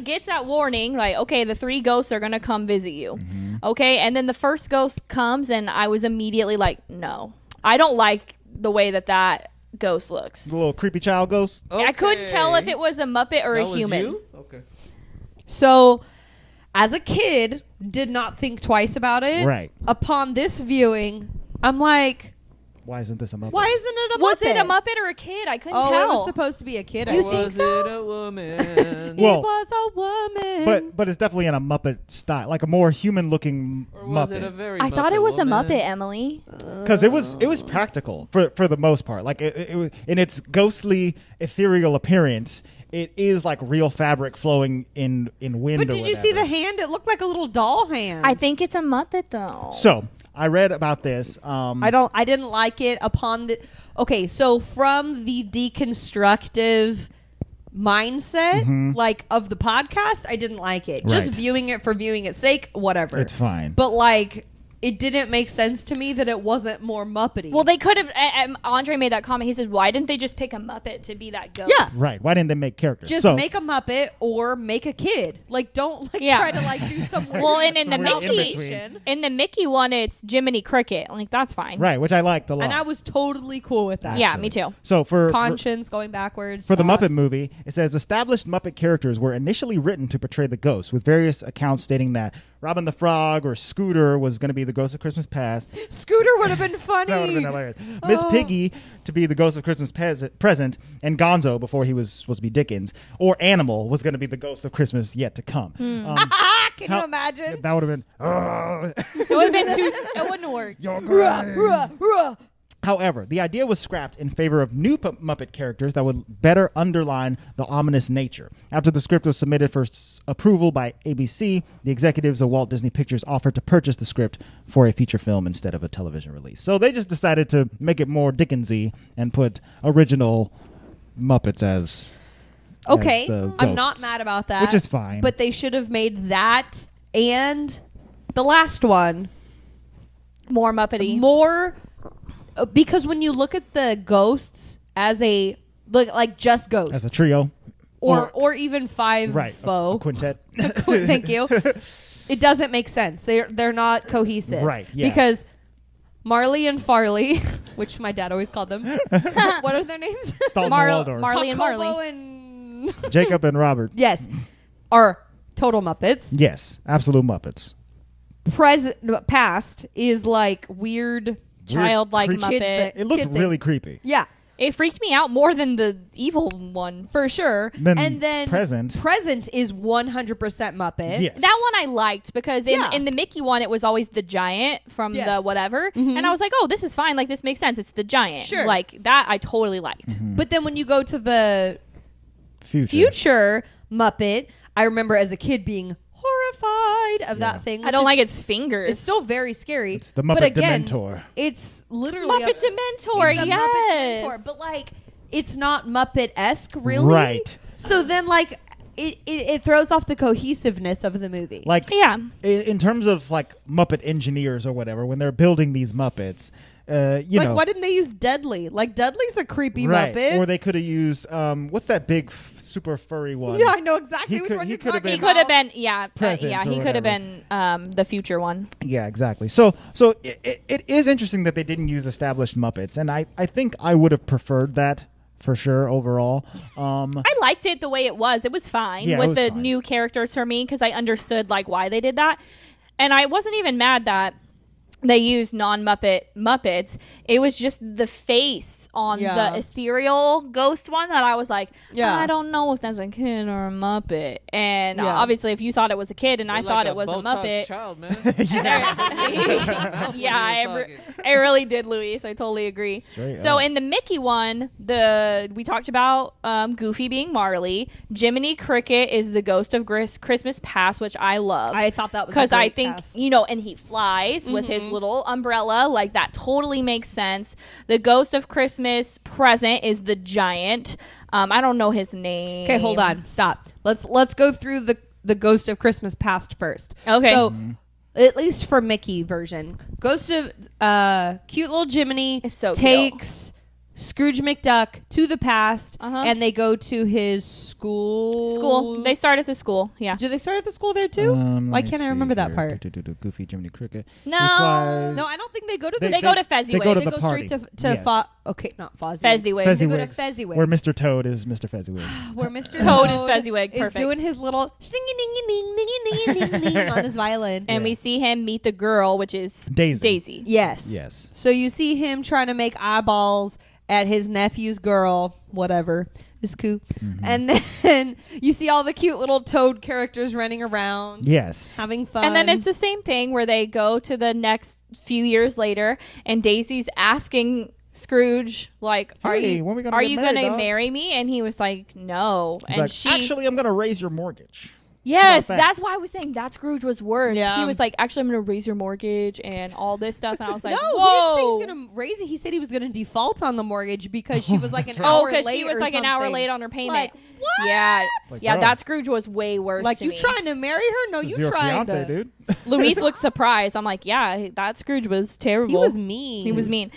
gets that warning, like, okay, the 3 ghosts are gonna come visit you. Mm-hmm. Okay, and then the first ghost comes, and I was immediately like, no, I don't like the way that ghost looks. The little creepy child ghost. I couldn't tell if it was a Muppet or That a was human. you? Okay. So, as a kid, did not think twice about it. Right. Upon this viewing, I'm like, Why isn't this a Muppet? why isn't it a Muppet? Was it a Muppet or a kid? I couldn't Oh, tell. it was supposed to be a kid. I You think. think Was so? it a woman? Well, It was a woman. but it's definitely in a Muppet style, like a more human-looking Or was it a Muppet. very I thought it was woman? a Muppet, Emily. Because it was practical for the most part. Like it was, in its ghostly, ethereal appearance, it is like real fabric flowing in wind. But or did you see the whatever. hand? It looked like a little doll hand. I think it's a Muppet though. So I read about this. I didn't like it upon the. Okay, so from the deconstructive mindset, like of the podcast, I didn't like it. Just Right. viewing it for viewing its sake, whatever. It's fine. But like, it didn't make sense to me that it wasn't more Muppety. Well, they could have. Andre made that comment. He said, "Why didn't they just pick a Muppet to be that ghost?" Yeah. Right. Why didn't they make characters? just so, make a Muppet or make a kid. Like, don't like Yeah. try to like do some weird. Well, and in the Somewhere in Mickey, between. in the Mickey one, it's Jiminy Cricket. Like that's fine. Right, which I liked a lot. and I was totally cool with that. Yeah, me too. So for Conscience going backwards. For the Muppet thoughts. movie, it says established Muppet characters were initially written to portray the ghosts, with various accounts stating that Robin the Frog or Scooter was going to be the ghost of Christmas Past. Scooter would have been funny. That would have been hilarious. Miss Piggy to be the ghost of Christmas Present, and Gonzo, before he was supposed to be Dickens, or Animal was going to be the ghost of Christmas yet to come. Can How- you imagine? That would have been. It would have been too. It wouldn't work. You're Ruh, great. ruh, ruh. However, the idea was scrapped in favor of new Muppet characters that would better underline the ominous nature. After the script was submitted for approval by ABC, the executives of Walt Disney Pictures offered to purchase the script for a feature film instead of a television release. So they just decided to make it more Dickensy and put original Muppets as Okay, the I'm not ghosts, mad about that. which is fine. But they should have made that and the last one More Muppety. more because when you look at the ghosts as a like just ghosts as a trio, or even five right, a foe. quintet. Thank you. It doesn't make sense. They're not cohesive. Right, yeah. Because Marley and Farley, which my dad always called them. What are their names? Stalton Mar- Waldorf, Marley and Jacobo Marley. and Jacob and Robert. yes, are total Muppets. Yes, absolute Muppets. Past is like weird. Childlike creepy- Muppet. It looks Kid thing. really creepy. Yeah, It freaked me out more than the evil one. for sure. Then and then Present. Present is 100% Muppet. Yes. That one I liked because Yeah. in the Mickey one it was always the giant from Yes. the whatever, and I was like, oh, this is fine. Like this makes sense. It's the giant. Sure. Like that I totally liked. But then when you go to the Future. future Muppet, I remember as a kid being horrified of that thing. I don't which like is- its fingers. It's still very scary. It's the but Muppet again, Dementor. It's literally Muppet Dementor. it's a Yes. Muppet Dementor, but like it's not Muppet-esque, really. Right. So then, like, it throws off the cohesiveness of the movie. Like Yeah. in terms of like Muppet engineers or whatever, when they're building these Muppets, Why didn't they use Deadly? Like, Deadly's a creepy Muppet. Or they could have used what's that big super furry one? Yeah, I know exactly which one you're talking about. He could have been, Present he or could have whatever. been the future one. Yeah, exactly. So it is interesting that they didn't use established Muppets, and I think I would have preferred that for sure overall. I liked it the way it was. It was fine with the new characters for me because I understood like why they did that, and I wasn't even mad that they used non-Muppet Muppets. It was just the face on the ethereal ghost one that I was like, I don't know if that's a kid or a Muppet. And obviously, if you thought it was a kid and I thought it was a Muppet, child, man. I really did, Luis. I totally agree. So in the Mickey one, we talked about Goofy being Marley. Jiminy Cricket is the ghost of Christmas Past, which I love. I thought that was because I think pass. and he flies with his little umbrella, like that totally makes sense. The ghost of Christmas Present is the giant. I don't know his name. Okay, hold on, stop. Let's go through the ghost of Christmas Past first. Okay. So at least for Mickey version, ghost of cute little Jiminy is so takes Scrooge McDuck to the past, and they go to his school. They start at the school. Yeah. Do they start at the school there too? Why can't I remember that part? Goofy Jiminy Cricket. No, I don't think they go to the. They go to Fezziwig. They go to They the go party. straight to Yes. okay, not Fozzie. Fezziwig. They go to Fezziwig. Where Mr. Toad is Mr. Fezziwig. Where Mr. Toad is Fezziwig. is Perfect. doing his little ding on his violin. And we see him meet the girl, which is Daisy. Yes. So you see him trying to make eyeballs at his nephew's girl, whatever. It's cool. And then you see all the cute little Toad characters running around. Yes. Having fun. And then it's the same thing where they go to the next few years later, and Daisy's asking Scrooge, like, are Hey, you when we gonna are get you married, gonna dog? marry me? And he was like, no. He's and like, she actually, I'm going to raise your mortgage. Yes, How about that? that's why I was saying that Scrooge was worse. Yeah. He was like, actually, I'm going to raise your mortgage and all this stuff. And I was like, no, whoa. he didn't say he was going to raise it. He said he was going to default on the mortgage because she was like an hour late. Oh, because she was like an hour late on her payment. Like, what? Yeah, Like, yeah, bro. that Scrooge was way worse. Like, to you me. trying to marry her? No, This is you your trying fiance, to. dude. Luis looked surprised. I'm like, yeah, that Scrooge was terrible. He was mean. He was mean.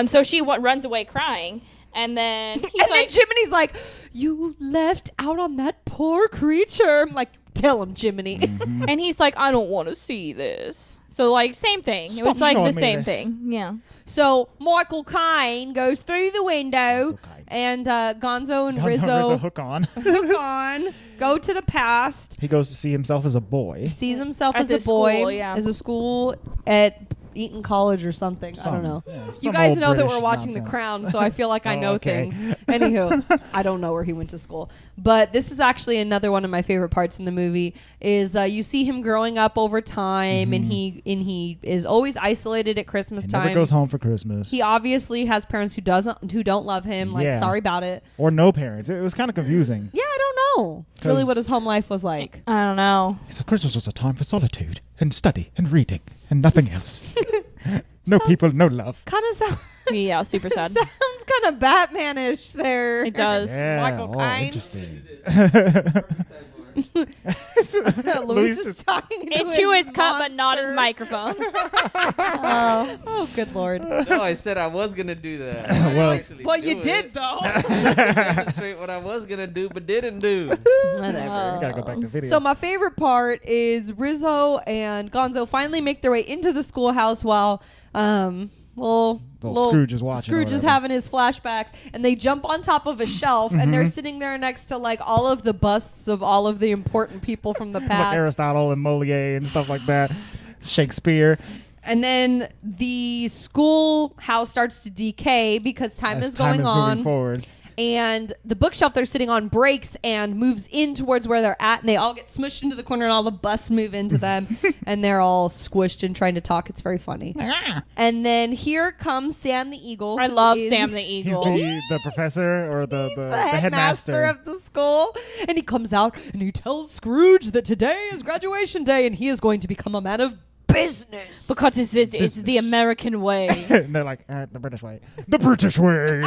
So she runs away crying. And then he's And like, then Jiminy's like, you left out on that poor creature. I'm like, tell him, Jiminy. and he's like, I don't want to see this. So like, same thing. It Stop was like the showing me same this. thing. Yeah. So Michael Caine goes through the window, Caine. and Gonzo and Rizzo Rizzo hook on. hook on, go to the past, He goes to see himself as a boy. sees himself At as a his boy, school, yeah. as a school at Eton College or something. I don't know. Yeah, You some guys old know that British we're watching nonsense. The Crown, so I feel like I Oh, know okay. things. Anywho, I don't know where he went to school. But this is actually another one of my favorite parts in the movie is you see him growing up over time, and he is always isolated at Christmas He time. never goes home for Christmas. He obviously has parents who don't love him. Like, Yeah. sorry about it. Or no parents. It was kind of confusing. Yeah, I don't know really what his home life was like. I don't know. He said Christmas was a time for solitude and study and reading and nothing else. No people, no love. Kind of sounds Yeah, super sad. sounds kind of Batman-ish there. It does. Yeah, Michael Caine. interesting. Louis just talking Into his cup, but not his monster. microphone. Oh, good lord. No, I said I was gonna do that. Well, You did though. Demonstrate what I was gonna do, but didn't do. Whatever. We gotta go back to video. So my favorite part is Rizzo and Gonzo finally make their way into the schoolhouse while little Scrooge is watching or Scrooge is whatever. having his flashbacks, and they jump on top of a shelf, and they're sitting there next to like all of the busts of all of the important people from the It's like past. Aristotle and Molière and stuff like that. Shakespeare. And then the schoolhouse starts to decay because time As is going moving on. forward. And the bookshelf they're sitting on breaks and moves in towards where they're at, and they all get smushed into the corner, and all the busts move into them, and they're all squished and trying to talk. It's very funny. And then here comes Sam the Eagle. I who love is Sam the He's Eagle. the professor or the headmaster of the school, and he comes out and he tells Scrooge that today is graduation day, and he is going to become a man of business. Because it's the American way. And they're like, the British way. The British way.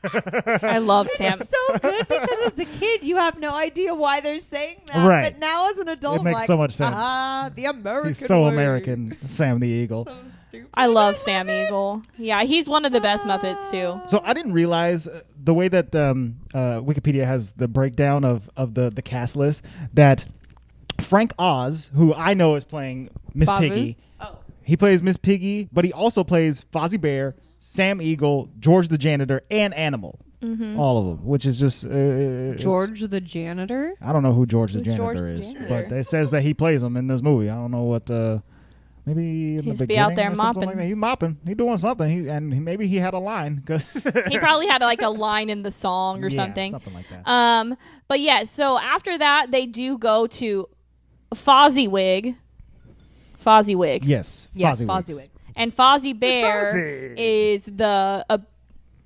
I love Sam. It's so good because as a kid you have no idea why they're saying that, Right. but now as an adult It makes I'm like, so much sense. the American He's so way. American, Sam the Eagle. So I love Sam Eagle. Yeah, he's one of the best Muppets too. So I didn't realize the way that Wikipedia has the breakdown of the cast list, that Frank Oz, who I know is playing Miss Babu? Piggy, he plays Miss Piggy, but he also plays Fozzie Bear, Sam Eagle, George the Janitor, and Animal. All of them, which is just George the Janitor? I don't know who George the Who's Janitor George the is, Janitor? but it says that he plays him in this movie. I don't know what. Maybe in He's the be out beginning there or something mopping. like that. He's mopping. He's doing something. Maybe he had a line because He probably had like a line in the song or something. Something like that. But yeah, so after that they do go to Fozziewig. Yes, Yes, Fozziewig. And Fozzie Bear Fozzie. is the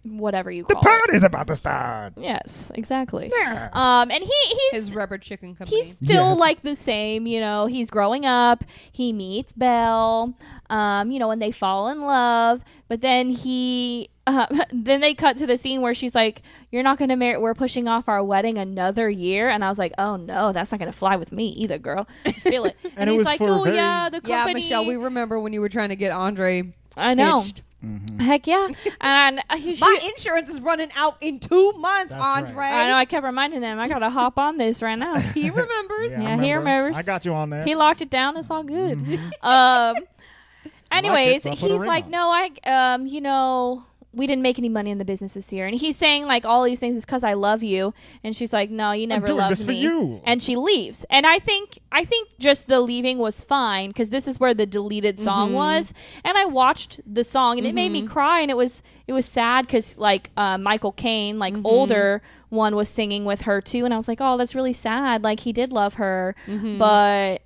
whatever you The call it. party's about to start. Yes, exactly. Yeah. And he's His rubber chicken company. he's still Yes. like the same, you know. He's growing up. He meets Belle, you know, and they fall in love. But then then they cut to the scene where she's like, "You're not going to marry. We're pushing off our wedding another year." And I was like, "Oh no, that's not going to fly with me either, girl. I feel it." And it he's was like, for "Oh very- yeah, the Yeah, company." Michelle, we remember when you were trying to get Andre I know. hitched. Heck yeah. And My insurance is running out in 2 months, That's right. Andre. I know. I kept reminding him, I gotta hop on this right now. He remembers. Yeah, I he remembers. I got you on there. He locked it down. It's all good. Anyways, so I'll put a he's ring like, on. no, you know, we didn't make any money in the business this year, and he's saying like all these things is because I love you, and she's like, no, you never doing loved this for me, you. and she leaves. And I think just the leaving was fine because this is where the deleted song was, and I watched the song and it made me cry, and it was sad because like Michael Caine, like older one, was singing with her too, and I was like, oh, that's really sad. Like he did love her, but.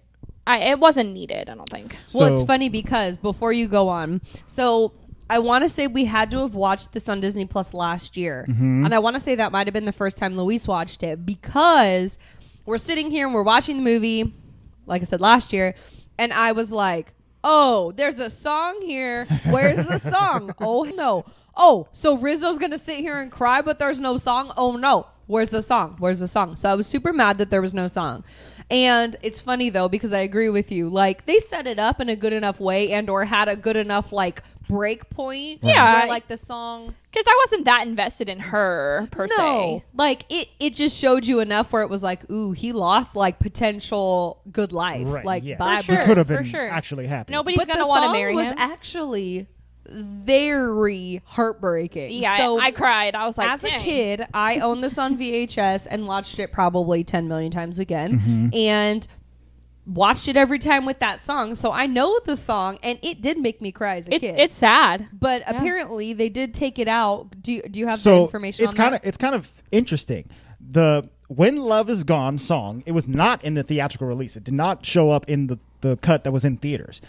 It wasn't needed, I don't think. Well, it's So- funny because before you go on, so I want to say we had to have watched this on Disney Plus last year. And I want to say that might have been the first time Luis watched it because we're sitting here and we're watching the movie, like I said, last year. And I was like, oh, there's a song here. Where's the song? Oh, no. Oh, so Rizzo's going to sit here and cry, but there's no song? Oh, no. Where's the song? Where's the song? So I was super mad that there was no song. And it's funny, though, because I agree with you. Like, they set it up in a good enough way and or had a good enough, like, break point. Yeah. Where, like, the song... Because I wasn't that invested in her, per se. Like, it just showed you enough where it was like, ooh, he lost, like, potential good life. Right, Like, yeah. bye. He sure, could have for been sure. actually happy. Nobody's But going the to want to song marry was him. actually very heartbreaking. Yeah, so I cried. I was like, as dang. a kid, I owned this on VHS and watched it probably 10 million times again. And watched it every time with that song. So I know the song, and it did make me cry as a kid. It's sad. But apparently they did take it out. Do you have that So information it's on kind that? of it's kind of interesting. The "When Love Is Gone" song, it was not in the theatrical release. It did not show up in the cut that was in theaters.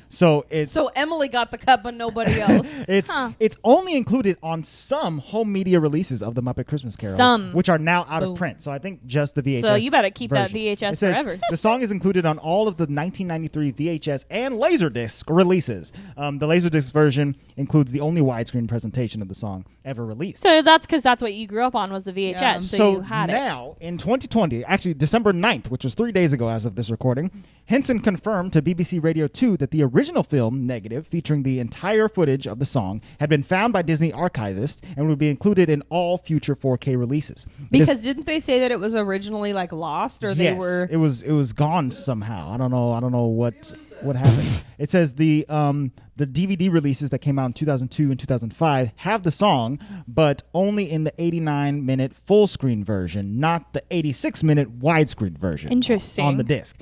So it's So Emily got the cut, but nobody else. it's only included on some home media releases of the Muppet Christmas Carol, Some. which are now out Boom. of print. So I think just the VHS. So you better keep that version. VHS It says, forever. The song is included on all of the 1993 VHS and Laserdisc releases. The Laserdisc version includes the only widescreen presentation of the song ever released. So that's because that's what you grew up on was the VHS. Yeah. So you had it. now, in 2020, actually December 9th, which was 3 days ago as of this recording, Henson confirmed to BBC Radio 2 that the original film, Negative, featuring the entire footage of the song, had been found by Disney archivists and would be included in all future 4K releases. Because didn't they say that it was originally like lost, or they Yes, were? it was gone somehow. I don't know what happened. It says the DVD releases that came out in 2002 and 2005 have the song, but only in the 89-minute full screen version, not the 86-minute widescreen version. Interesting. On the disc.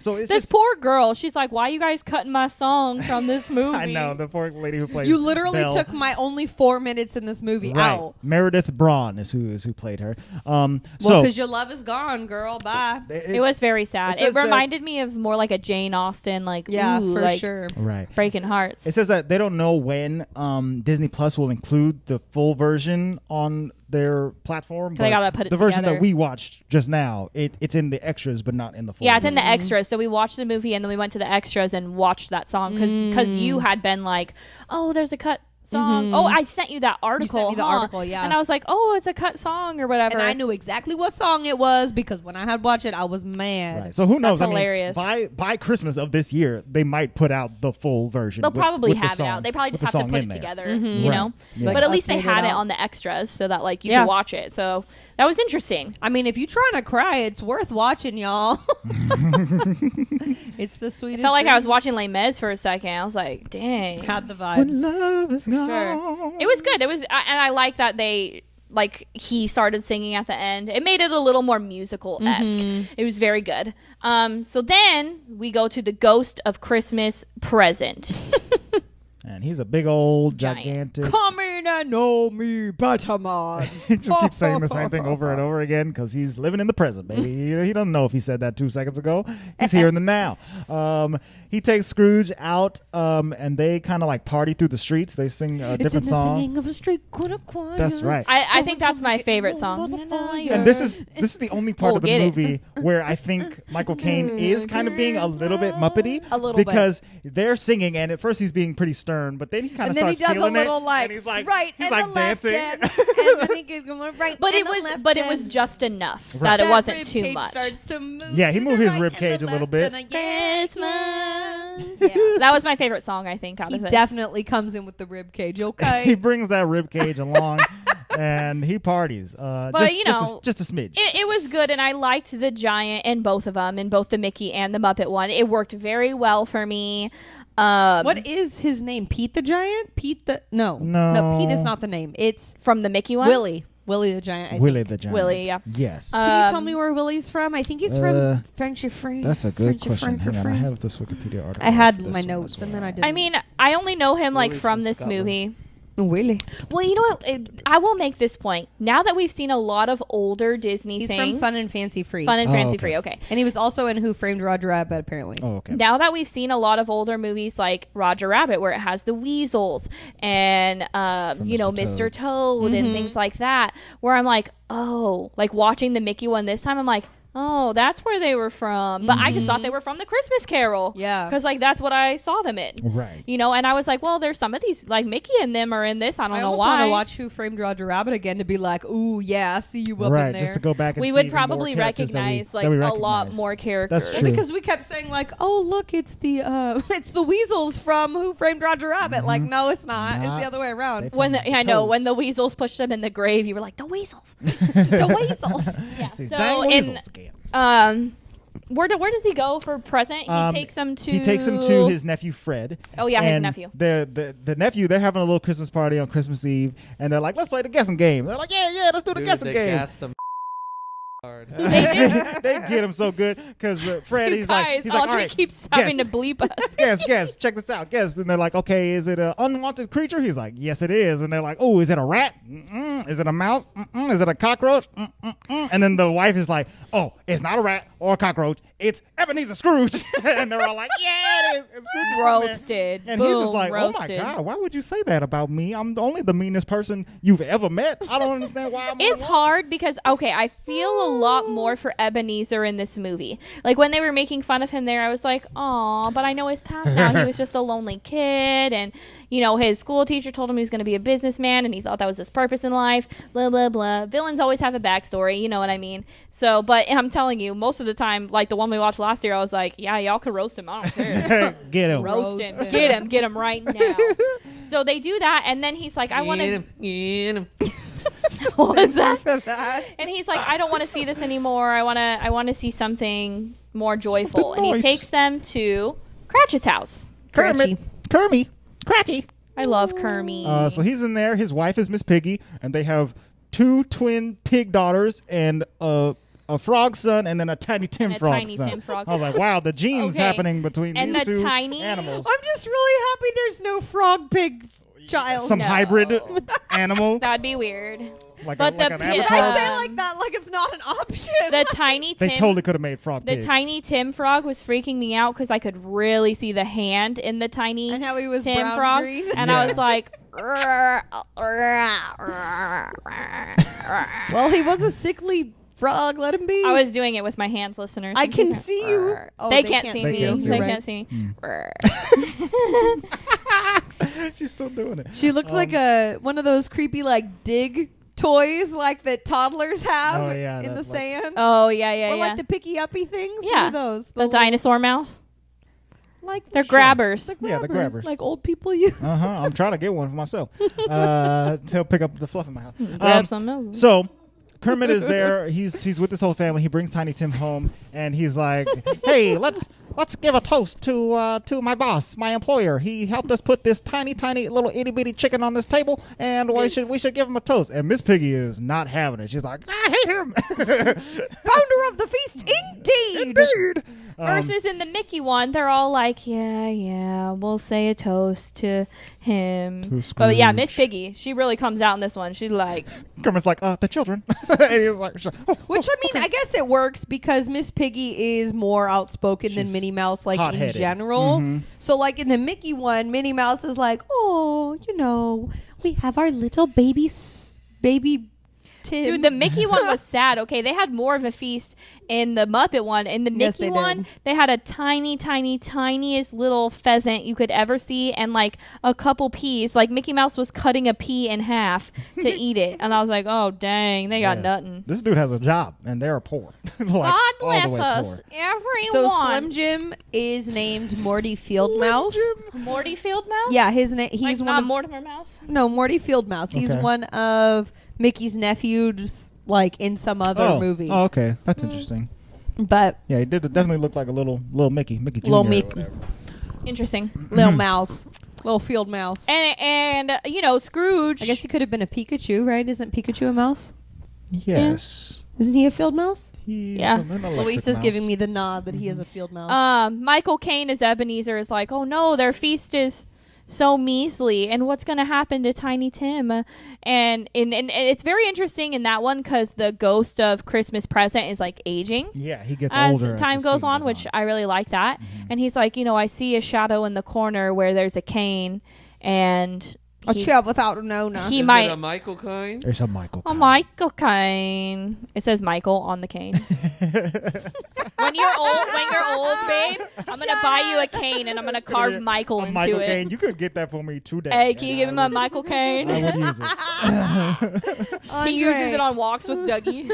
So it's This just poor girl, she's like, why are you guys cutting my song from this movie? I know the poor lady who plays. You literally Belle. took my only 4 minutes in this movie right. out. Meredith Braun is who played her. Well, So because your love is gone, girl. Bye. It was very sad. says It that- reminded me of more like a Jane Austen, like, Yeah, ooh, for like sure. right. breaking hearts. It says that they don't know when Disney Plus will include the full version on their platform. They but gotta put it the version together. that we watched just now, it's in the extras, but not in the full. Yeah, it's in the version. extras. So we watched the movie and then we went to the extras and watched that song because you had been like, oh, there's a cut song. Oh, I sent you that article. You sent me the article, yeah. And I was like, oh, it's a cut song or whatever. And I knew exactly what song it was because when I had watched it, I was mad. Right. So who knows? That's hilarious. By Christmas of this year, they might put out the full version. They'll probably with have the song, it out. They probably just with have the to put song it in there. together, Mm-hmm. you know? Yeah. But at least they Update had it it all. on the extras so that like you Yeah. could watch it. So that was interesting. I mean, if you're trying to cry, it's worth watching, y'all. It's the sweetest. I felt like I was thing. watching Les Mis for a second. I was like, dang. Had the When vibes. love is gone. Sure. It was good. It was, and I like that he started singing at the end. It made it a little more musical-esque. It was very good. So then we go to the Ghost of Christmas Present. And he's a big old, Giant. gigantic. Come in and know me better, man. He just keeps saying the same thing over and over again because he's living in the present, baby. He doesn't know if he said that 2 seconds ago. He's here in the now. He takes Scrooge out, and they kind of like party through the streets. They sing a different song. Singing of a street choir. That's right. I think that's my favorite song. And this is the only part of the get it. movie where I think Michael Caine is kind of being a little bit Muppety. A little bit. Because they're singing, and at first he's being pretty stern, but then he kind of And then he starts does a feeling little it. like, and he's like, right he's and like the left dancing. hand, and then he gives him a right But and it the was, left but it hand. was just enough Right. that it That wasn't rib too cage much. starts to move Yeah, he to moved the his right rib and cage the a little left bit. and a Christmas. Yeah. That was my favorite song, I think, out He of this. definitely comes in with the rib cage. He Okay. brings that rib cage along, and he parties. But, Just a smidge. It was good, and I liked the giant in both of them, in both the Mickey and the Muppet one. It worked very well for me. What is his name? Pete the Giant? No, Pete is not the name. It's from the Mickey one? Willie the Giant. I Willie think. the Giant. Willie, yeah. Yes. Can you tell me where Willie's from? I think he's from Frenchy Free. That's a good Frenchy question. Frank or Hang on, I Free. have this Wikipedia article. I had for this my one notes as and then well. I didn't. I mean, I only know him like Willie's from from this Scotland. movie. Willie. Well, you know what? I will make this point. Now that we've seen a lot of older Disney He's things. from Fun and Fancy Free. Fun and Oh, Fancy okay. Free, okay. And he was also in Who Framed Roger Rabbit, apparently. Oh, okay. Now that we've seen a lot of older movies like Roger Rabbit, where it has the weasels and Mr. Toad and things like that, where I'm like, oh, like watching the Mickey one this time, I'm like, oh, that's where they were from. But I just thought they were from the Christmas Carol. Yeah. Because like that's what I saw them in. Right. And I was like, well, there's some of these like Mickey and them are in this. I don't I know almost why. want to watch Who Framed Roger Rabbit again to be like, ooh, yeah, I see you up in Right, there. just to go back and we see would even more probably characters that we- recognize like that we a lot recognize. more characters. That's true. Because we kept saying like, oh look, it's the it's the weasels from Who Framed Roger Rabbit. Like, no, it's not. It's Nah. the other way around. When I know when Toads. the weasels pushed them in the grave, you were like the weasels. The weasels. Yeah. These So dang in weasels again. where does he go for present? He takes him to. He takes him to his nephew Fred. Oh, yeah, his And nephew. The nephew, they're having a little Christmas party on Christmas Eve, and they're like, "Let's play the guessing game." They're like, "Yeah, let's do the Dude, guessing they game." gassed them hard. They get him so good because Fred, You he's guys, like, all Audrey right, keeps having guess. to bleep us. Guess, check this out, guess. And they're like, okay, is it an unwanted creature? He's like, yes, it is. And they're like, oh, is it a rat? Mm-mm. Is it a mouse? Mm-mm. Is it a cockroach? Mm-mm. And then the wife is like, oh, it's not a rat or a cockroach. It's Ebenezer Scrooge. And they're all like, yeah, it is. And Scrooge is sitting there. Roasted. And he's just Boom, like, roasted. oh my God, why would you say that about me? I'm only the meanest person you've ever met. I don't understand why I'm It's unwanted." hard because I feel a lot more for Ebenezer in this movie. Like when they were making fun of him there, I was like, "Aw," but I know his past now. He was just a lonely kid, and his school teacher told him he was going to be a businessman, and he thought that was his purpose in life. Blah blah blah. Villains always have a backstory, you know what I mean? So, but I'm telling you, most of the time, like the one we watched last year, I was like, "Yeah, y'all could roast him. I don't care." Get him. Roast him. Get him right now. So they do that, and then he's like, I want to. Get him. What was that? For that. And he's like, I don't want to see this anymore. I want to see something more joyful. Something And he nice. takes them to Cratchit's house. Kermit. Cratchy. I love Kermit. So he's in there. His wife is Miss Piggy, and they have 2 twin pig daughters and a frog son, and then a tiny Tim And a Frog tiny son. Tim Frog. I was like, wow, the genes Okay. happening between And these the 2 tiny- animals. I'm just really happy there's no frog pig child. Some No. hybrid animal, That'd be weird. like But an the avatar. pig- I say like that like it's not an option. The tiny Tim. They totally could have made frog the pigs. tiny Tim Frog was freaking me out because I could really see the hand in the tiny And how he was Tim brown Frog, green. and Yeah. I was like, Well, he was a sickly Frog, let him be. I was doing it with my hands, listeners. I can see you. Oh, they can't see me. They right. can't see me. She's still doing it. She looks like one of those creepy like dig toys like that toddlers have in the sand. Oh yeah. Or like the picky uppy things. Yeah. What are those? The dinosaur mouse. Like They're grabbers. Yeah, the grabbers. Like old people use. I'm trying to get one for myself. To pick up the fluff in my house. Grab some milk. So Kermit is there. He's with his whole family. He brings Tiny Tim home, and he's like, "Hey, let's give a toast to my boss, my employer. He helped us put this tiny little itty bitty chicken on this table, and we should give him a toast." And Miss Piggy is not having it. She's like, "I hate him." Founder of the feast, indeed. Versus in the Mickey one, they're all like, yeah, we'll say a toast to him. But yeah, Miss Piggy, she really comes out in this one. She's like... Kermit's like, the children. And he's like, which, I mean, I guess it works because Miss Piggy is more outspoken than Minnie Mouse, like, hot-headed. in general. Mm-hmm. So, like, in the Mickey one, Minnie Mouse is like, we have our little baby Tim. Dude, the Mickey one was sad. Okay, they had more of a feast in the Muppet one. In the Mickey one, they had a tiniest little pheasant you could ever see, and like a couple peas. Like Mickey Mouse was cutting a pea in half to eat it, and I was like, "Oh dang, they got nothing." This dude has a job, and they're poor. Like, God bless us, everyone. So Slim Jim is named Morty Fieldmouse. Morty Fieldmouse? Yeah, his name. He's like one not of Mortimer Mouse. No, Morty Fieldmouse. He's one of Mickey's nephews, like in some other movie. Oh, okay, that's interesting. But yeah, he definitely looked like a little Mickey Jr. Little Mickey. Interesting. Little mouse. Little field mouse. And Scrooge. I guess he could have been a Pikachu, right? Isn't Pikachu a mouse? Yes. Yeah. Isn't he a field mouse? Yeah. Luisa's giving me the nod that he is a field mouse. Michael Caine as Ebenezer is like, oh no, their feast is so measly, and what's going to happen to Tiny Tim? And it's very interesting in that one because the ghost of Christmas Present is like aging. Yeah, he gets as older time as the goes scene on, which I really like that. And he's like, I see a shadow in the corner where there's a Caine, and a chip without a no. Is it a Michael Caine? There's a Michael Caine. A Michael Caine. It says Michael on the cane. When you're old, babe, I'm gonna buy you a cane and I'm gonna carve Michael into Michael it. Caine. You could get that for me today. Hey, can you give him a Michael Caine? I would use it. He uses it on walks with Dougie.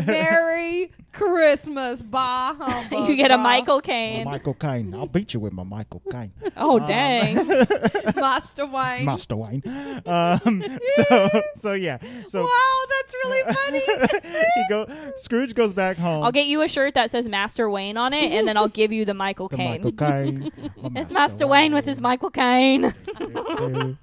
Merry Christmas, bah humbug. You get a Michael Caine. Michael Caine. I'll beat you with my Michael Caine. Oh dang. Master Wayne. Master Wayne. So yeah. So wow, that's really funny. Scrooge goes back home. I'll get you a shirt that says Master Wayne on it, and then I'll give you the Michael The Caine. Michael Caine. It's Master Wayne with his Michael Caine.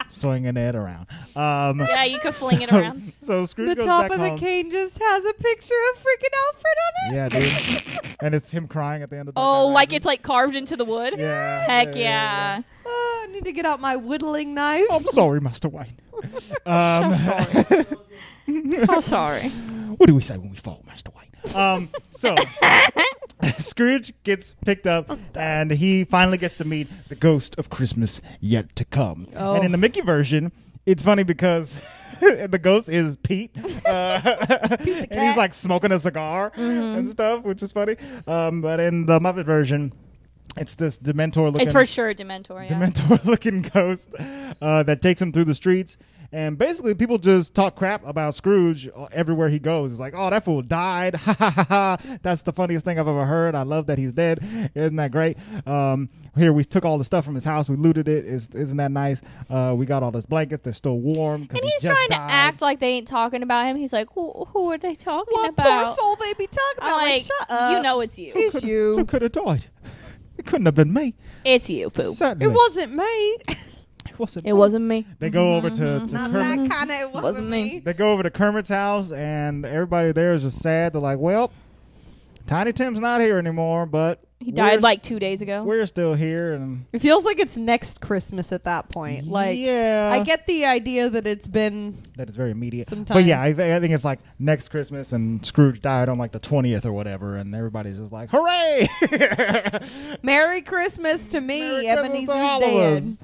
Swinging it around. Yeah, you could fling it around. So Scrooge The goes top back of home. the cane just has a picture of freaking Alfred on it. Yeah, dude. And it's him crying at the end of the Oh, like it's like carved into the wood? Yeah. Heck yeah. Oh, I need to get out my whittling knife. I'm sorry, Master Wayne. Oh, sorry. What do we say when we fall, Master Wayne? So Scrooge gets picked up, and he finally gets to meet the ghost of Christmas yet to come. Oh. And in the Mickey version, it's funny because the ghost is Pete. And he's like smoking a cigar and stuff, which is funny. But in the Muppet version, it's this Dementor looking. It's for sure Dementor, yeah. Dementor looking ghost that takes him through the streets. And basically, people just talk crap about Scrooge everywhere he goes. It's like, oh, that fool died. Ha ha ha ha. That's the funniest thing I've ever heard. I love that he's dead. Isn't that great? Here, we took all the stuff from his house. We looted it. Isn't that nice? We got all his blankets. They're still warm. And he's trying to act like they ain't talking about him. He's like, who are they talking What about? poor soul they be talking about? I'm Like, shut up. You know it's you. It's Who you. could have died? It couldn't have been me. It's you, Pooh. Certainly. It wasn't me. It wasn't me. They go over to Not Kermit. that kind of. It wasn't me. They go over to Kermit's house, and everybody there is just sad. They're like, well, Tiny Tim's not here anymore, but He died like 2 days ago. we're still here. And It feels like it's next Christmas at that point. Like, yeah, I get the idea that it's been. that is very immediate. Sometime. But yeah, I think it's like next Christmas, and Scrooge died on like the 20th or whatever, and everybody's just like, hooray! Merry Christmas to me, Merry Christmas Ebenezer's to all of dead. us.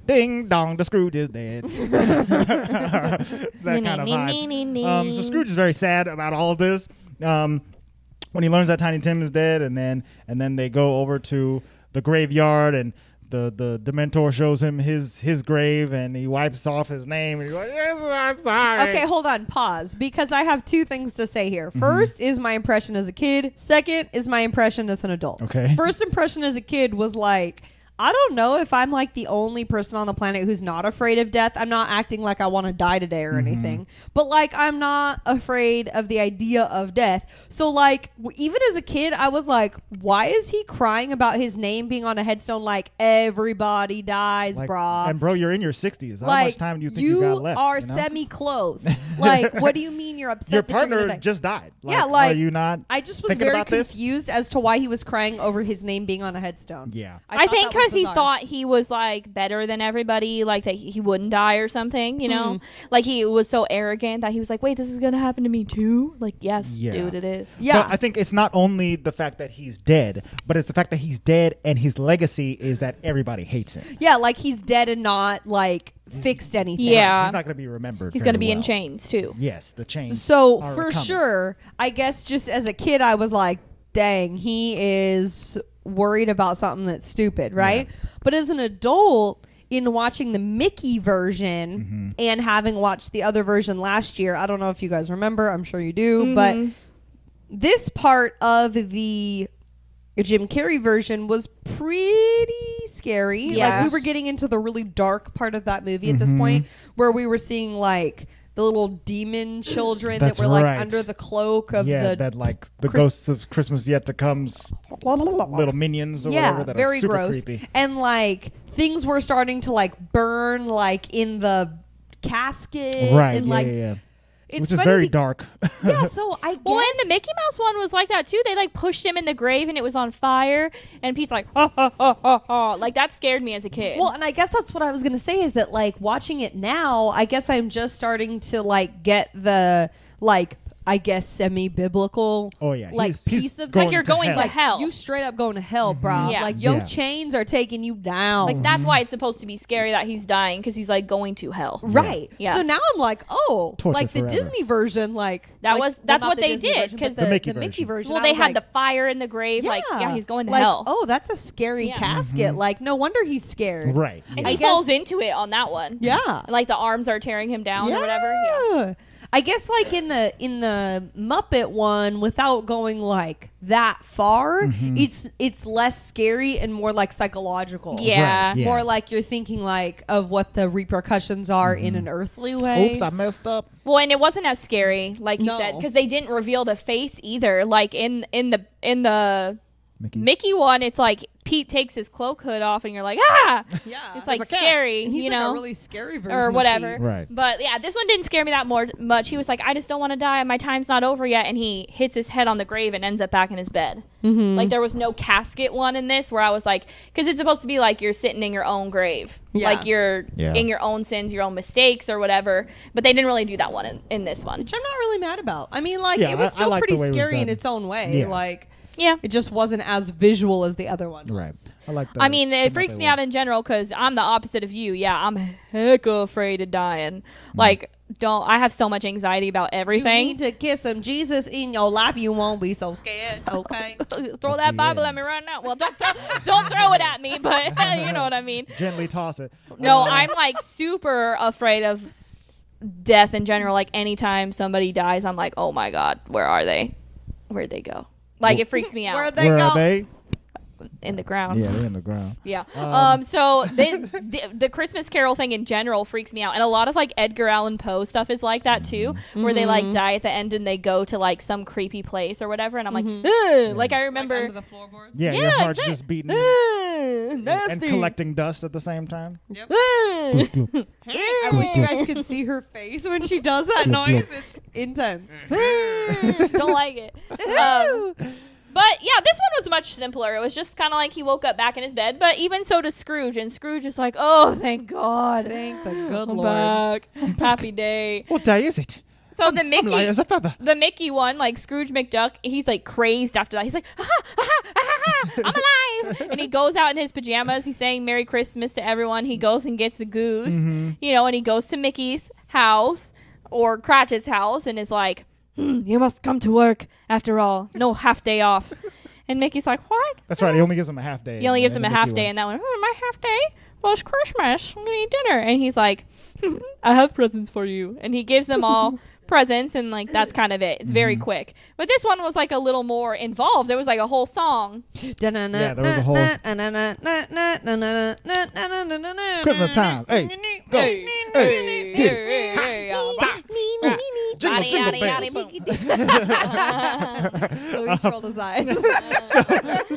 Ding dong, the Scrooge is dead. That kind of vibe. So Scrooge is very sad about all of this, when he learns that Tiny Tim is dead, and then they go over to the graveyard, and the Dementor shows him his grave, and he wipes off his name, and he's like, yes, I'm sorry. Okay, hold on, pause, because I have two things to say here. First is my impression as a kid. Second is my impression as an adult. Okay. First impression as a kid was like, I don't know if I'm like the only person on the planet who's not afraid of death. I'm not acting like I want to die today or anything, but like I'm not afraid of the idea of death. So like even as a kid, I was like, why is he crying about his name being on a headstone? Like everybody dies, brah. And bro, you're in your 60s. How Like, much time do you think you got left? You are you know? semi-close. Like, what do you mean you're upset? Your that you're gonna partner die? just died. Yeah, like, are you not? I just was thinking very about this? confused as to why he was crying over his name being on a headstone. Yeah. I thought think that was because he bizarre. thought he was like better than everybody, like that he wouldn't die or something, you know? Like he was so arrogant that he was like, wait, this is going to happen to me too? Like, yes, Yeah. dude, it is. Yeah. But I think it's not only the fact that he's dead, but it's the fact that he's dead and his legacy is that everybody hates him. Yeah, like he's dead and not like fixed anything. Yeah. He's not going to be remembered. He's going to be in chains too. Yes, the chains. So are for coming. sure, I guess just as a kid, I was like, dang, he is worried about something that's stupid, right? But as an adult, in watching the Mickey version and having watched the other version last year, I don't know if you guys remember, I'm sure you do, but this part of the Jim Carrey version was pretty scary. Yes. Like we were getting into the really dark part of that movie at this point, where we were seeing like the little demon children That's that were like right. under the cloak of Yeah, the that like the Chris- ghosts of Christmas Yet to Come's little minions or whatever that very are super gross. creepy. And like things were starting to like burn like in the casket, Right, and yeah, like yeah. it's Which is funny very be- dark. Yeah, so I guess Well, and the Mickey Mouse one was like that too. They like pushed him in the grave and it was on fire, and Pete's like, ha ha ha ha ha. Like that scared me as a kid. Well, and I guess that's what I was gonna say is that like watching it now, I guess I'm just starting to like get the like I guess semi-biblical Oh, yeah. like He's piece of going like you're to going hell. to like hell. you straight up going to hell, bro. Yeah. Like your Yeah. chains are taking you down. like that's why it's supposed to be scary that he's dying because he's like going to hell. Right. Yeah. So now I'm like, oh, Torture like the forever. Disney version, like That like- was- well, that's not what the they Disney did, version, 'cause but The Mickey the Mickey version. Well, I they was had like, the fire in the grave. Like, yeah, he's going to like, hell. Oh, that's a scary Yeah. casket. Like, no wonder he's scared. Right. And yeah. he I guess- falls into it on that one. Yeah. And, like the arms are tearing him down or whatever. Yeah. I guess like in the Muppet one, without going like that far, it's less scary and more like psychological. Yeah. Right, yeah. More like you're thinking like of what the repercussions are in an earthly way. Oops, I messed up. Well, and it wasn't as scary, like you No. said, because they didn't reveal the face either. Like in the Mickey one, it's like Pete takes his cloak hood off, and you're like, ah, Yeah. it's like a cat. scary, He's you like know, a really scary version or of whatever. Pete. Right. But yeah, this one didn't scare me that much. He was like, I just don't want to die. My time's not over yet, and he hits his head on the grave and ends up back in his bed. Like there was no casket one in this where I was like, because it's supposed to be like you're sitting in your own grave, Yeah. like you're Yeah. in your own sins, your own mistakes, or whatever. But they didn't really do that one in this one. Which I'm not really mad about. I mean, like Yeah, it was I still like the pretty way it was scary in done. its own way. Yeah. Like Yeah. it just wasn't as visual as the other one. Right. I like that. I mean, it freaks me out in general because I'm the opposite of you. Yeah, I'm hecka afraid of dying. Like, I have so much anxiety about You everything. need to kiss him. Jesus in your life, you won't be so scared. Okay. Throw that Bible at me right now. Well, don't throw it at me, but you know what I mean. Gently toss it. No, I'm like super afraid of death in general. Like anytime somebody dies, I'm like, oh my God, where are they? Where'd they go? Like it freaks me out. Where'd they Where go? are they? In the ground. Yeah, they're in the ground. Yeah. So the Christmas Carol thing in general freaks me out, and a lot of like Edgar Allan Poe stuff is like that too, where they like die at the end and they go to like some creepy place or whatever, and I'm like, ugh. Like I remember. Like under the floorboards. Yeah, Yeah, your heart's exact- just beating and Nasty. collecting dust at the same time. Yep. I wish you guys could see her face when she does that noise. It's intense. Don't like it. But yeah, this one was much simpler. It was just kind of like he woke up back in his bed. But even so does Scrooge, and Scrooge is like, "Oh, thank God, Thank the good I'm Lord. back, happy day." What day is it? So the I'm light Mickey, as a feather. the Mickey one, like Scrooge McDuck, he's like crazed after that. He's like, I'm alive, and he goes out in his pajamas. He's saying Merry Christmas to everyone. He goes and gets the goose, you know, and he goes to Mickey's house or Cratchit's house, and is like, You must come to work. After all, no half day off. And Mickey's like, what? That's right. He only gives him a half day. He only gives him a half day, and that one, my half day? Well, it's Christmas. I'm going to eat dinner. And he's like, I have presents for you. And he gives them all presents, and like that's kind of it. It's very quick. But this one was like a little more involved. There was like a whole song. Yeah, there was a whole Christmas time. Hey, go. Hey, get it. Jingle, jingle bells. Louis rolled his eyes.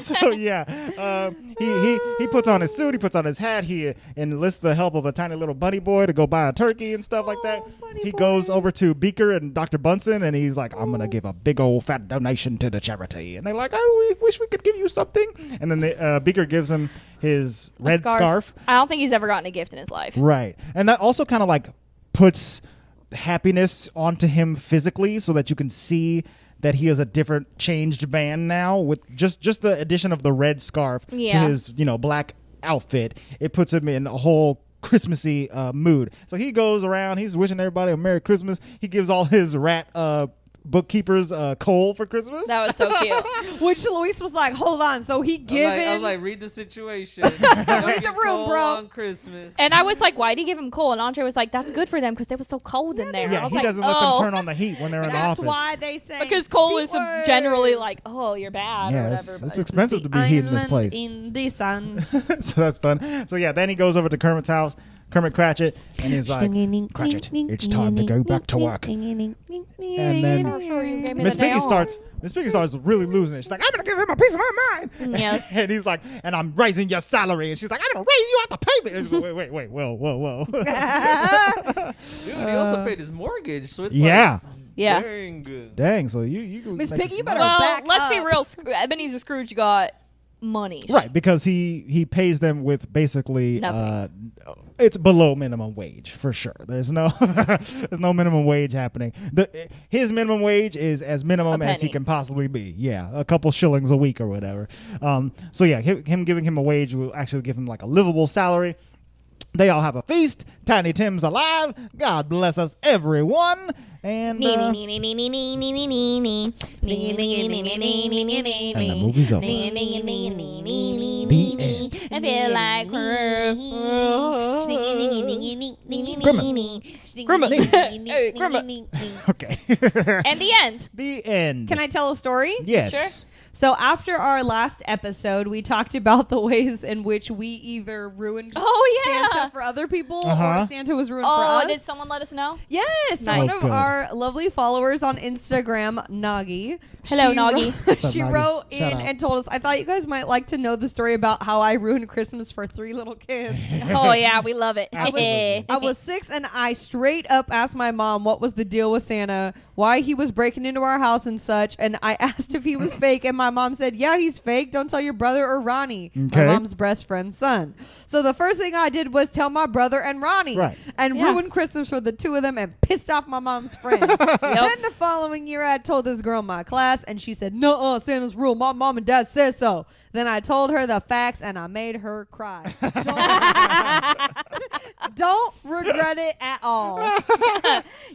So yeah, he puts on his suit, he puts on his hat, he enlists the help of a tiny little bunny boy to go buy a turkey and stuff like that. He goes over to Beaker and Dr. Bunsen, and he's like, I'm gonna give a big old fat donation to the charity. And they're like, oh, we wish we could give you something. And then Beaker gives him his red scarf. I don't think he's ever gotten a gift in his life. Right. And that also kind of like puts happiness onto him physically, so that you can see that he is a different changed man now with just the addition of the red scarf to his black outfit. It puts him in a whole Christmassy mood. So he goes around, he's wishing everybody a Merry Christmas. He gives all his rat bookkeepers coal for Christmas. That was so cute. Which Luis was like, hold on. So he given. I was like, read the situation. Read the room, bro. On Christmas. And I was like, why did he give him coal? And Andre was like, that's good for them because they were so cold in there. Yeah, I was he like, doesn't let them turn on the heat when they're in the That's office. why they say because coal is generally like, oh, you're bad or Yeah, whatever. it's expensive to be heat in this place. In the sun. So that's fun. So yeah, then he goes over to Kermit's house, Kermit Cratchit, and he's like, Cratchit, it's time to go back to work. And then Miss Piggy starts really losing it. She's like, I'm gonna give him a piece of my mind. Yeah. And he's like, and I'm raising your salary. And she's like, I'm gonna raise you out the payment. And he's like, wait, whoa. Dude, he also paid his mortgage, so it's Yeah. Yeah. very good. Dang, so you Miss make Piggy, you some better money. Well, back let's be up. real. Ebenezer Scrooge got money. Right, because he pays them with basically Nothing. It's below minimum wage for sure. There's no minimum wage happening. His minimum wage is as minimum as he penny. can possibly be. Yeah, a couple shillings a week or whatever. So yeah, him giving him a wage will actually give him like a livable salary. They all have a feast. Tiny Tim's alive. God bless us, everyone. And the movie's over. The end. I feel like Okay. And the end. The end. Can I tell a story? Yes. Sure. So after our last episode, we talked about the ways in which we either ruined Santa for other people or Santa was ruined for us. Oh, did someone let us know? Yes. Nice. One Oh, of good. our lovely followers on Instagram, Nagi. Hello, she Nagi. What's up, she Nagi? wrote Shout in out. and told us, I thought you guys might like to know the story about how I ruined Christmas for 3 little kids. Oh yeah, we love it. Absolutely. I was 6 and I straight up asked my mom what was the deal with Santa, why he was breaking into our house and such. And I asked if he was fake. And my mom said, yeah, he's fake. Don't tell your brother or Ronnie, Okay. my mom's best friend's son. So the first thing I did was tell my brother and Ronnie and ruin Christmas for the 2 of them and pissed off my mom's friend. Then the following year I told this girl in my class and she said, no, Santa's real. My mom and dad said so. Then I told her the facts and I made her cry. Don't regret it at all.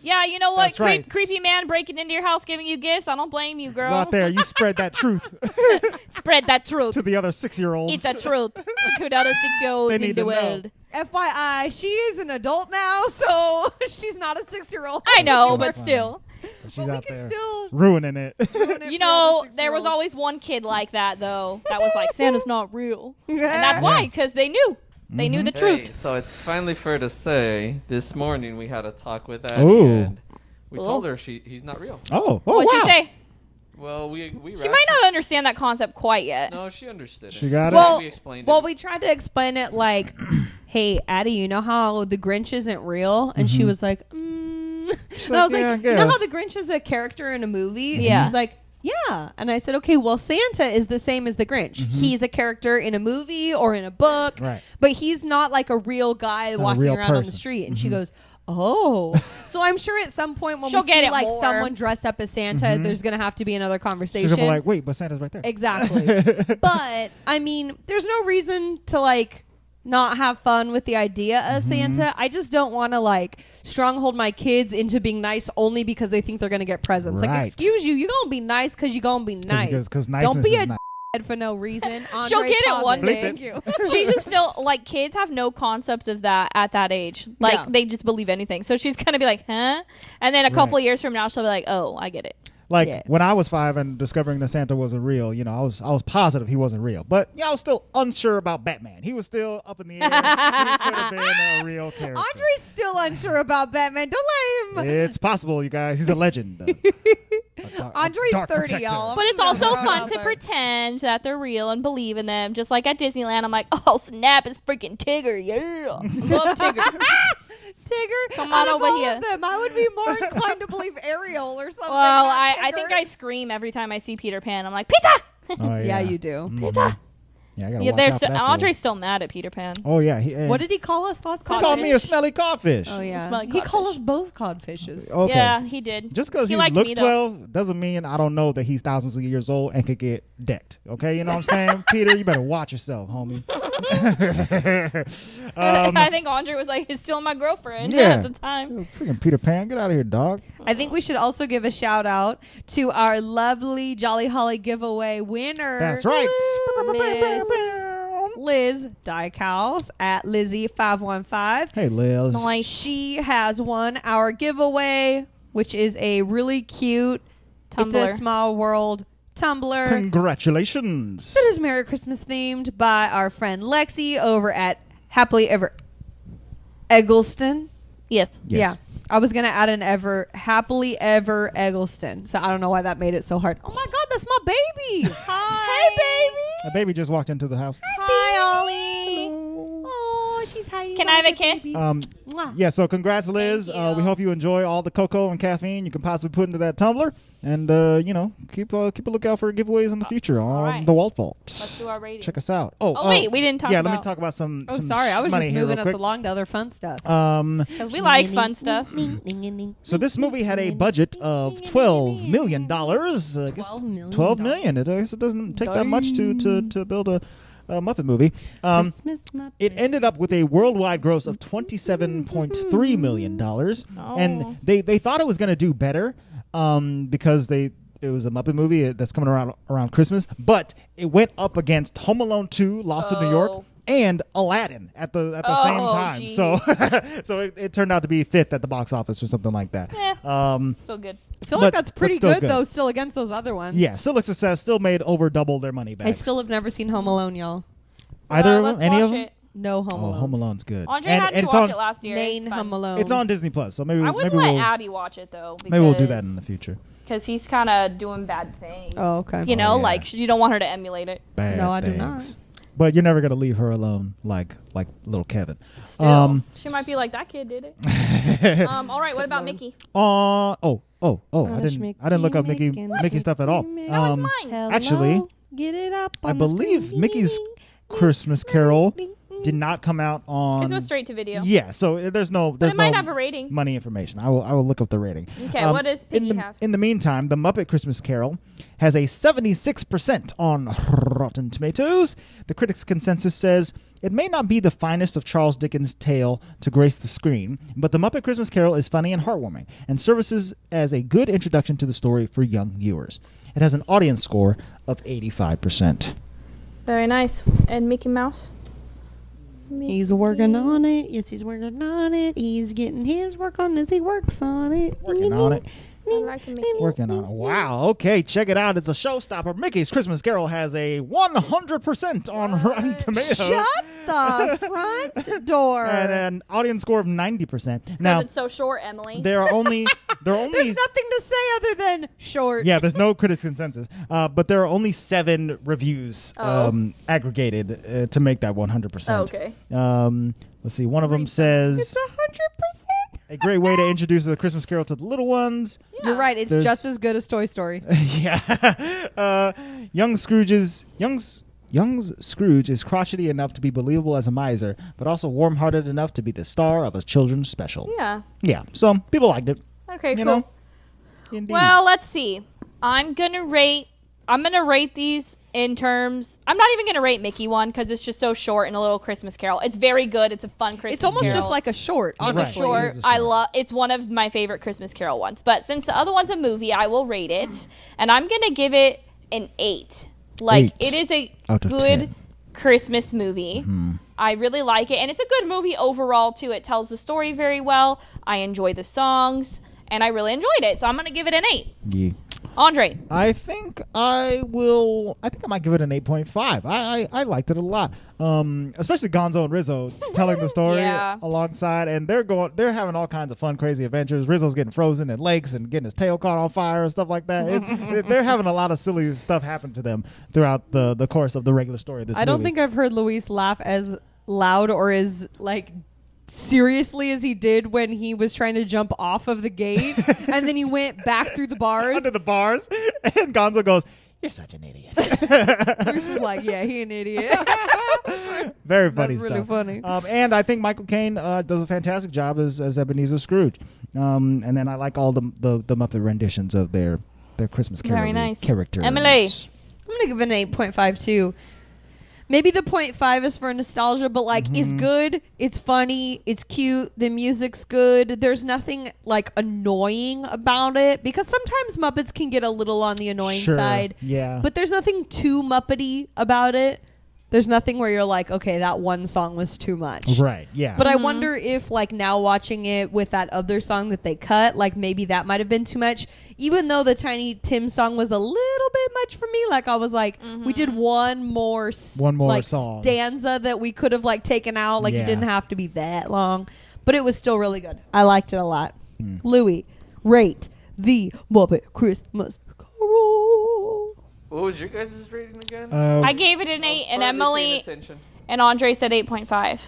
Yeah, you know what? That's right. Creepy man breaking into your house giving you gifts. I don't blame you, girl. Go out there, you spread that truth Spread that truth. to the other 6-year-olds. Eat the truth to the other 6-year-olds They in need the to know. world. FYI, she is an adult now, so she's not a 6-year-old. I know, So but funny. still. She's But we out can there still ruining it. ruin it You for know, other there was 6-year-olds. always one kid like that, though, that was like, Santa's not real. And that's Yeah. why, because they knew. They knew the Hey, truth. so it's finally fair to say this morning we had a talk with Addie Ooh. and we told her he's not real. Oh, What'd wow. she say? Well, we She might not understand that concept quite yet. No, she understood it. She got it? Well, we explained well, it. we tried to explain it like, hey, Addie, you know how the Grinch isn't real? And she was like, And I was like, yeah, I like, you know how guess. the Grinch is a character in a movie? Yeah. And she's like, yeah. And I said, okay, well, Santa is the same as the Grinch. He's a character in a movie or in a book, Right. but he's not like a real guy Not a walking real around on the person. street. And she goes, oh. So I'm sure at some point when She'll we get see it like more. someone dressed up as Santa, there's going to have to be another She's conversation. gonna be like, wait, but Santa's right there. Exactly. But I mean, there's no reason to like not have fun with the idea of Santa. I just don't want to like stronghold my kids into being nice only because they think they're going to get presents. Right. Like, excuse you, you're going to be nice because you're going to be nice. Because don't be a nice. for no reason. Andre, She'll get it one pause day. Thank you. She's just still like, kids have no concept of that at that age. Like Yeah. they just believe anything. So she's gonna be like, huh? And then a couple of years from now, she'll be like, oh, I get it. Like Yeah. when I was 5 and discovering that Santa wasn't real, I was positive he wasn't real. But I was still unsure about Batman. He was still up in the air. He could have been a real character. Andre's still unsure about Batman. Don't let him. It's possible, you guys. He's a legend. Andre's dark 30, protector. y'all. But it's I'm also gonna throw it fun out to there. pretend that they're real and believe in them. Just like at Disneyland, I'm like, oh snap, it's freaking Tigger, yeah, love Tigger. Tigger. Come on out of over all here. Of them, I would be more inclined to believe Ariel or something. Well, not I Tigger. think I scream every time I see Peter Pan. I'm like, Peter. Oh, Yeah, you do. Peter. Yeah, I gotta Yeah, watch there's out for that fool. Andre's still mad at Peter Pan. Oh yeah, What did he call us last time? he called me a smelly codfish. Oh yeah, Smell like he called codfish. us both codfishes. Okay. Yeah, he did. Just because he liked looks me, though. 12 doesn't mean I don't know that he's thousands of years old and could get decked. Okay, you know what I'm saying? Peter, you better watch yourself, homie. I think Andre was like, he's still my girlfriend Yeah. at the time. Freaking Peter Pan, get out of here, dog. I think we should also give a shout out to our lovely Jolly Holly giveaway winner. That's right. Liz Dykehouse at Lizzie515. Hey, Liz. Nice. She has won our giveaway, which is a really cute It's a Tumblr. Small World tumbler. Congratulations. It is Merry Christmas themed by our friend Lexi over at Happily Ever Eggleston. Yes. Yes. Yeah. I was going to add an Happily Ever Eggleston. So I don't know why that made it so hard. Oh my God, that's my baby. Hi. Hey, baby. A baby just walked into the house. Hi, Ollie. Oh, she's hiding. Can I have a kiss? Yeah, so congrats, Liz. Thank you. We hope you enjoy all the cocoa and caffeine you can possibly put into that tumbler. And, keep a lookout for giveaves in the future on right. the Walt Vault. Let's do our rating. Check us out. Oh, wait, we didn't talk Yeah, about... let me talk about some Oh, some sorry. I was money just here moving real us quick. along to other fun stuff. 'Cause we like fun stuff. So this movie had a budget of $12 million. I guess $12 million. $12 million. I guess it doesn't take that much to build a Muppet movie. Christmas Muppet. It ended up with a worldwide gross of $27.3 million. And they thought it was going to do better because it was a Muppet movie that's coming around Christmas. But it went up against Home Alone 2, Lost in New York, and Aladdin at the same time. Geez. So it turned out to be fifth at the box office or something like that. Still good. I feel but- like that's but pretty still good, good. though, still against those other ones. Yeah, still a success. Still made over double their money back. I still have never seen Home Alone, y'all. Either of let's them? Any watch of them? it. No Home Oh, Alone. Home Alone's good. Andre had me it's watch on, it last year. Main It's fun. Home Alone. It's on Disney Plus, so maybe I wouldn't maybe let we'll Addie watch it, though. maybe we'll do that in the future. Because he's kind of doing bad things. Oh, okay. You know, yeah. like, you don't want her to emulate it. Bad No, I do things. not. But you're never gonna leave her alone like little Kevin. Still. She might be like, that kid did it. All right, what about Mickey? I Gosh, didn't look up Mickey stuff at all. That was mine. Actually, Get it up I on the believe screen. Mickey's Christmas Carol did not come out on. It was straight to video. Yeah, so there's no But it might have a no rating. money information. I will look up the rating. Okay, what does Piggy have? In the meantime, the Muppet Christmas Carol has a 76% on Rotten Tomatoes. The critics' consensus says it may not be the finest of Charles Dickens' tale to grace the screen, but the Muppet Christmas Carol is funny and heartwarming and serves as a good introduction to the story for young viewers. It has an audience score of 85%. Very nice. And Mickey Mouse? He's working on it. Yes, he's working on it. He's getting his work on as he works on it. Working on it. I like Mickey. Working on it. Wow. Okay, check it out. It's a showstopper. Mickey's Christmas Carol has a 100% on Rotten Tomatoes. Shut the front door. And an audience score of 90%. Because Now, it's so short, Emily. there are only There's nothing to say other than short. yeah, there's no critics consensus, but there are only 7 reviews aggregated to make that 100%. Oh, okay. Let's see. One of them says It's 100%. a great way to introduce the Christmas Carol to the little ones. Yeah. You're right. It's There's- just as good as Toy Story. Yeah. Young Scrooge is crotchety enough to be believable as a miser, but also warm-hearted enough to be the star of a children's special. Yeah. Yeah. So people liked it. Okay, You cool. know. Indeed. Well, let's see. I'm going to rate I'm going to rate these in terms... I'm not even going to rate Mickey one because it's just so short and a little Christmas Carol. It's very good. It's a fun Christmas It's almost Carol. just like a short, honestly. It's a short. I love. It's one of my favorite Christmas Carol ones. But since the other one's a movie, I will rate it, and I'm gonna give it an 8. Like 8 it is a out of good 10. Christmas movie. I really like it, and it's a good movie overall too. It tells the story very well. I enjoy the songs, and I really enjoyed it. So I'm gonna give it an 8. Yeah. Andre. I think I might give it an 8.5. I liked it a lot. Especially Gonzo and Rizzo telling the story alongside, and they're having all kinds of fun, crazy adventures. Rizzo's getting frozen in lakes and getting his tail caught on fire and stuff like that. They're having a lot of silly stuff happen to them throughout the course of the regular story of this movie. I don't think I've heard Luis laugh as loud or as like seriously as he did when he was trying to jump off of the gate and then he went back through the bars. Under the bars, and Gonzo goes, "You're such an idiot." Luis was like, "Yeah, he an idiot." Very funny That's stuff. really funny. And I think Michael Caine does a fantastic job as Ebenezer Scrooge. And then I like all the Muppet renditions of their Christmas Carol Very nice. characters. Emily. I'm gonna give it an 8.5 too. Maybe the 0.5 is for nostalgia, but like it's good, it's funny, it's cute, the music's good. There's nothing like annoying about it because sometimes Muppets can get a little on the annoying side. Yeah. But there's nothing too Muppety about it. There's nothing where you're like, okay, that one song was too much. Right, yeah. But I wonder if, like, now watching it with that other song that they cut, like, maybe that might have been too much. Even though the Tiny Tim song was a little bit much for me. Like, I was like, we did one more like, song. stanza that we could have, like, taken out. Like, Yeah. it didn't have to be that long. But it was still really good. I liked it a lot. Louis, rate the Muppet Christmas Carol. What was your guys' rating again? I gave it an 8, and Emily and Andre said 8.5.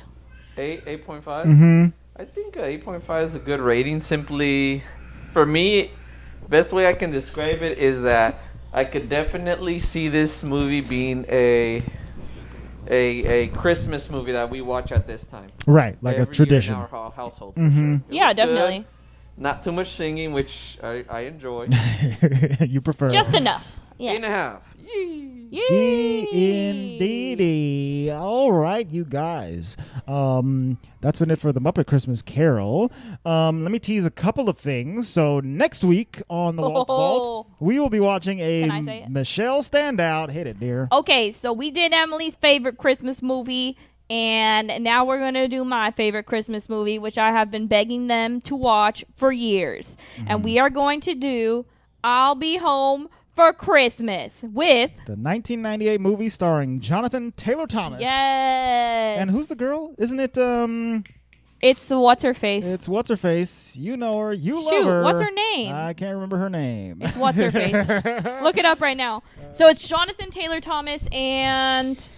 8.5? Mm-hmm. I think 8.5 is a good rating. Simply, for me, best way I can describe it is that I could definitely see this movie being a Christmas movie that we watch at this time. Right, like Every a tradition. year in our household. For sure. It Yeah, was definitely. good. Not too much singing, which I enjoy. You prefer. Just enough. Yeah. 8.5. Yee. Yay. Indeedy. All right, you guys. That's been it for the Muppet Christmas Carol. Let me tease a couple of things. So next week on the Walt Vault, we will be watching Can I say a it? Michelle standout. Hit it, dear. Okay, so we did Emily's favorite Christmas movie, and now we're going to do my favorite Christmas movie, which I have been begging them to watch for years. And we are going to do I'll Be Home for Christmas with... The 1998 movie starring Jonathan Taylor Thomas. Yes. And who's the girl? Isn't it, It's What's-Her-Face. it's What's-Her-Face. You know her. You love Shoot, her. what's her name? I can't remember her name. It's What's-Her-Face. Look it up right now. So it's Jonathan Taylor Thomas and...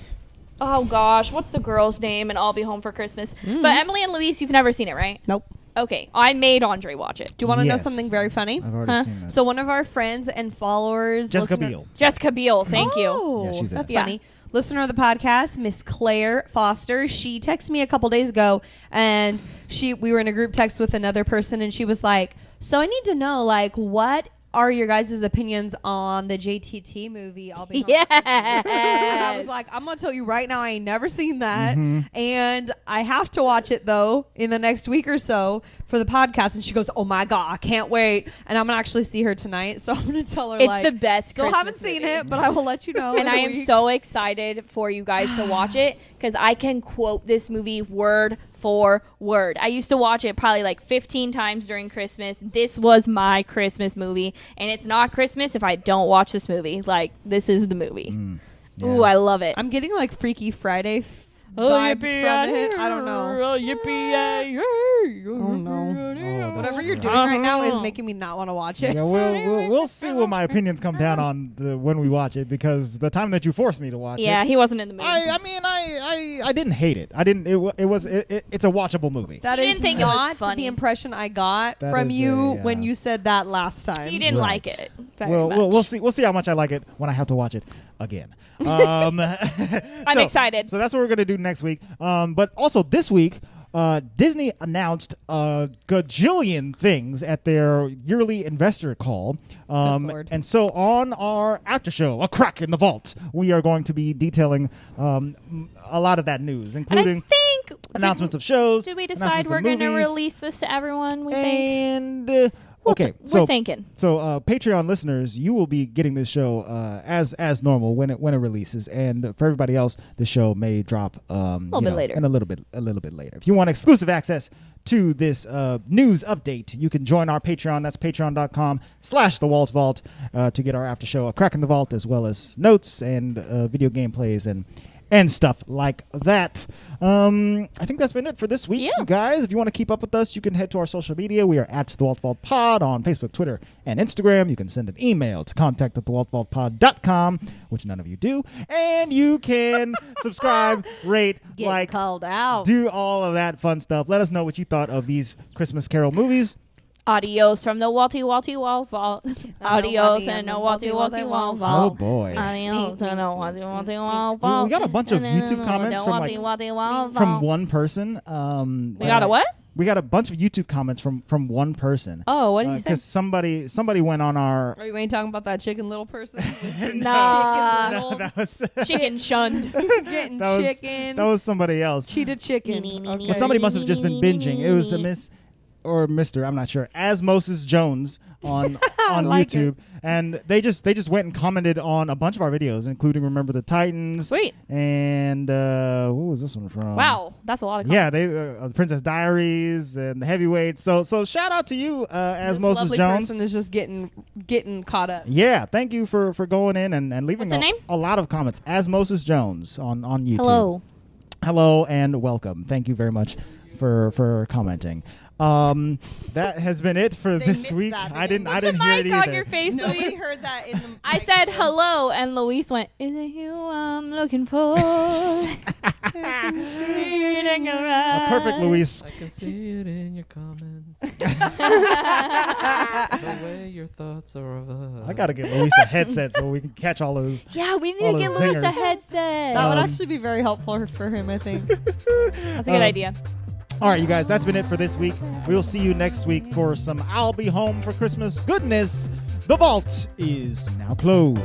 Oh, gosh. What's the girl's name? And I'll Be Home for Christmas. But Emily and Luis, you've never seen it, right? Nope. Okay. I made Andre watch it. Do you want to know Yes. something very funny? I've already seen that. So one of our friends and followers, Jessica listener- Biel. Jessica Biel. Thank you. Oh, Yeah, she's in that's it. Yeah. funny. Listener of the podcast, Miss Claire Foster. She texted me a couple days ago, and we were in a group text with another person, and she was like, "So I need to know, like, what are your guys' opinions on the JTT movie? I'll be home for Christmas?" And I was like, I'm gonna tell you right now, I ain't never seen that, and I have to watch it though in the next week or so for the podcast. And she goes, "Oh my god, I can't wait!" And I'm gonna actually see her tonight, so I'm gonna tell her It's like, the best Still Christmas haven't seen movie. it, but I will let you know. in And a I am week. so excited for you guys to watch it because I can quote this movie word for word. I used to watch it probably like 15 times during Christmas. This was my Christmas movie, and it's not Christmas if I don't watch this movie. Like, this is the movie. Ooh, I love it. I'm getting like Freaky Friday vibes from it. I don't know. Oh no. Whatever you're doing right now is making me not want to watch it. Yeah, we'll see what my opinions come down on when we watch it, because the time that you forced me to watch Yeah, it, he wasn't in the movie. I didn't hate it. I didn't. It's a watchable movie. That You is didn't think it was not funny. the impression I got That from is you a, when you said that last time. He didn't Right. like it very Well, much. we'll see how much I like it when I have to watch it again. I'm excited. So that's what we're gonna do next week. But also this week Disney announced a gajillion things at their yearly investor call. Lord. And so on our after show, A Crack in the Vault, we are going to be detailing a lot of that news, including And I think announcements of shows. Did we decide announcements we're of going to movies, release this to everyone? We think. And okay, We're thinking. So Patreon listeners, you will be getting this show as normal when it releases, and for everybody else, the show may drop a little bit later. and a little bit later. If you want exclusive access to this news update, you can join our Patreon. That's patreon.com/the Walt Vault to get our after show, A Crack in the Vault, as well as notes and video gameplays and stuff like that. I think that's been it for this week, you guys. If you want to keep up with us, you can head to our social media. We are at The Walt Vault Pod on Facebook, Twitter, and Instagram. You can send an email to contact@thewaltvaultpod.com, which none of you do. And you can subscribe, rate, Get called out. do all of that fun stuff. Let us know what you thought of these Christmas Carol movies. Adios from the Walty Walt Vault. Adios and no Walty Walt Oh, Vault. boy. Adios and no Walty Walt Vault. We got a bunch of YouTube comments from one person. We got a what? We got a bunch of YouTube comments from one person. Oh, what did he say? Because somebody went on our. Are you ain't talking about that chicken little person? Nah. No, that was Chicken shunned. Getting that was, chicken. that was somebody else. Cheetah chicken. But Okay. somebody must have just been binging. It was a Miss or Mr. I'm not sure. Asmosis Jones on like YouTube, and they just went and commented on a bunch of our videos, including Remember the Titans. Sweet. And what was this one from? Wow, that's a lot of Yeah, comments. they Princess Diaries and the Heavyweights. So shout out to you, This Asmosis lovely Jones. person is just getting caught up. Yeah, thank you for going in and leaving What's her name? a lot of comments. Asmosis Jones on YouTube. Hello. And welcome. Thank you very much for commenting. That has been it for They this missed week. that. I They didn't Put hear the it mic either. on your face, Nobody Luis. heard that in the. I said hello, and Luis went, "Is it you I'm looking for?" A perfect Luis. I can see it in your comments. The way your thoughts are of us. I gotta get Luis a headset so we can catch all those. Yeah, we need All to get those Luis a zingers. headset. That would actually be very helpful for him, I think. That's a good idea. All right, you guys, that's been it for this week. We'll see you next week for some I'll Be Home for Christmas goodness. The vault is now closed.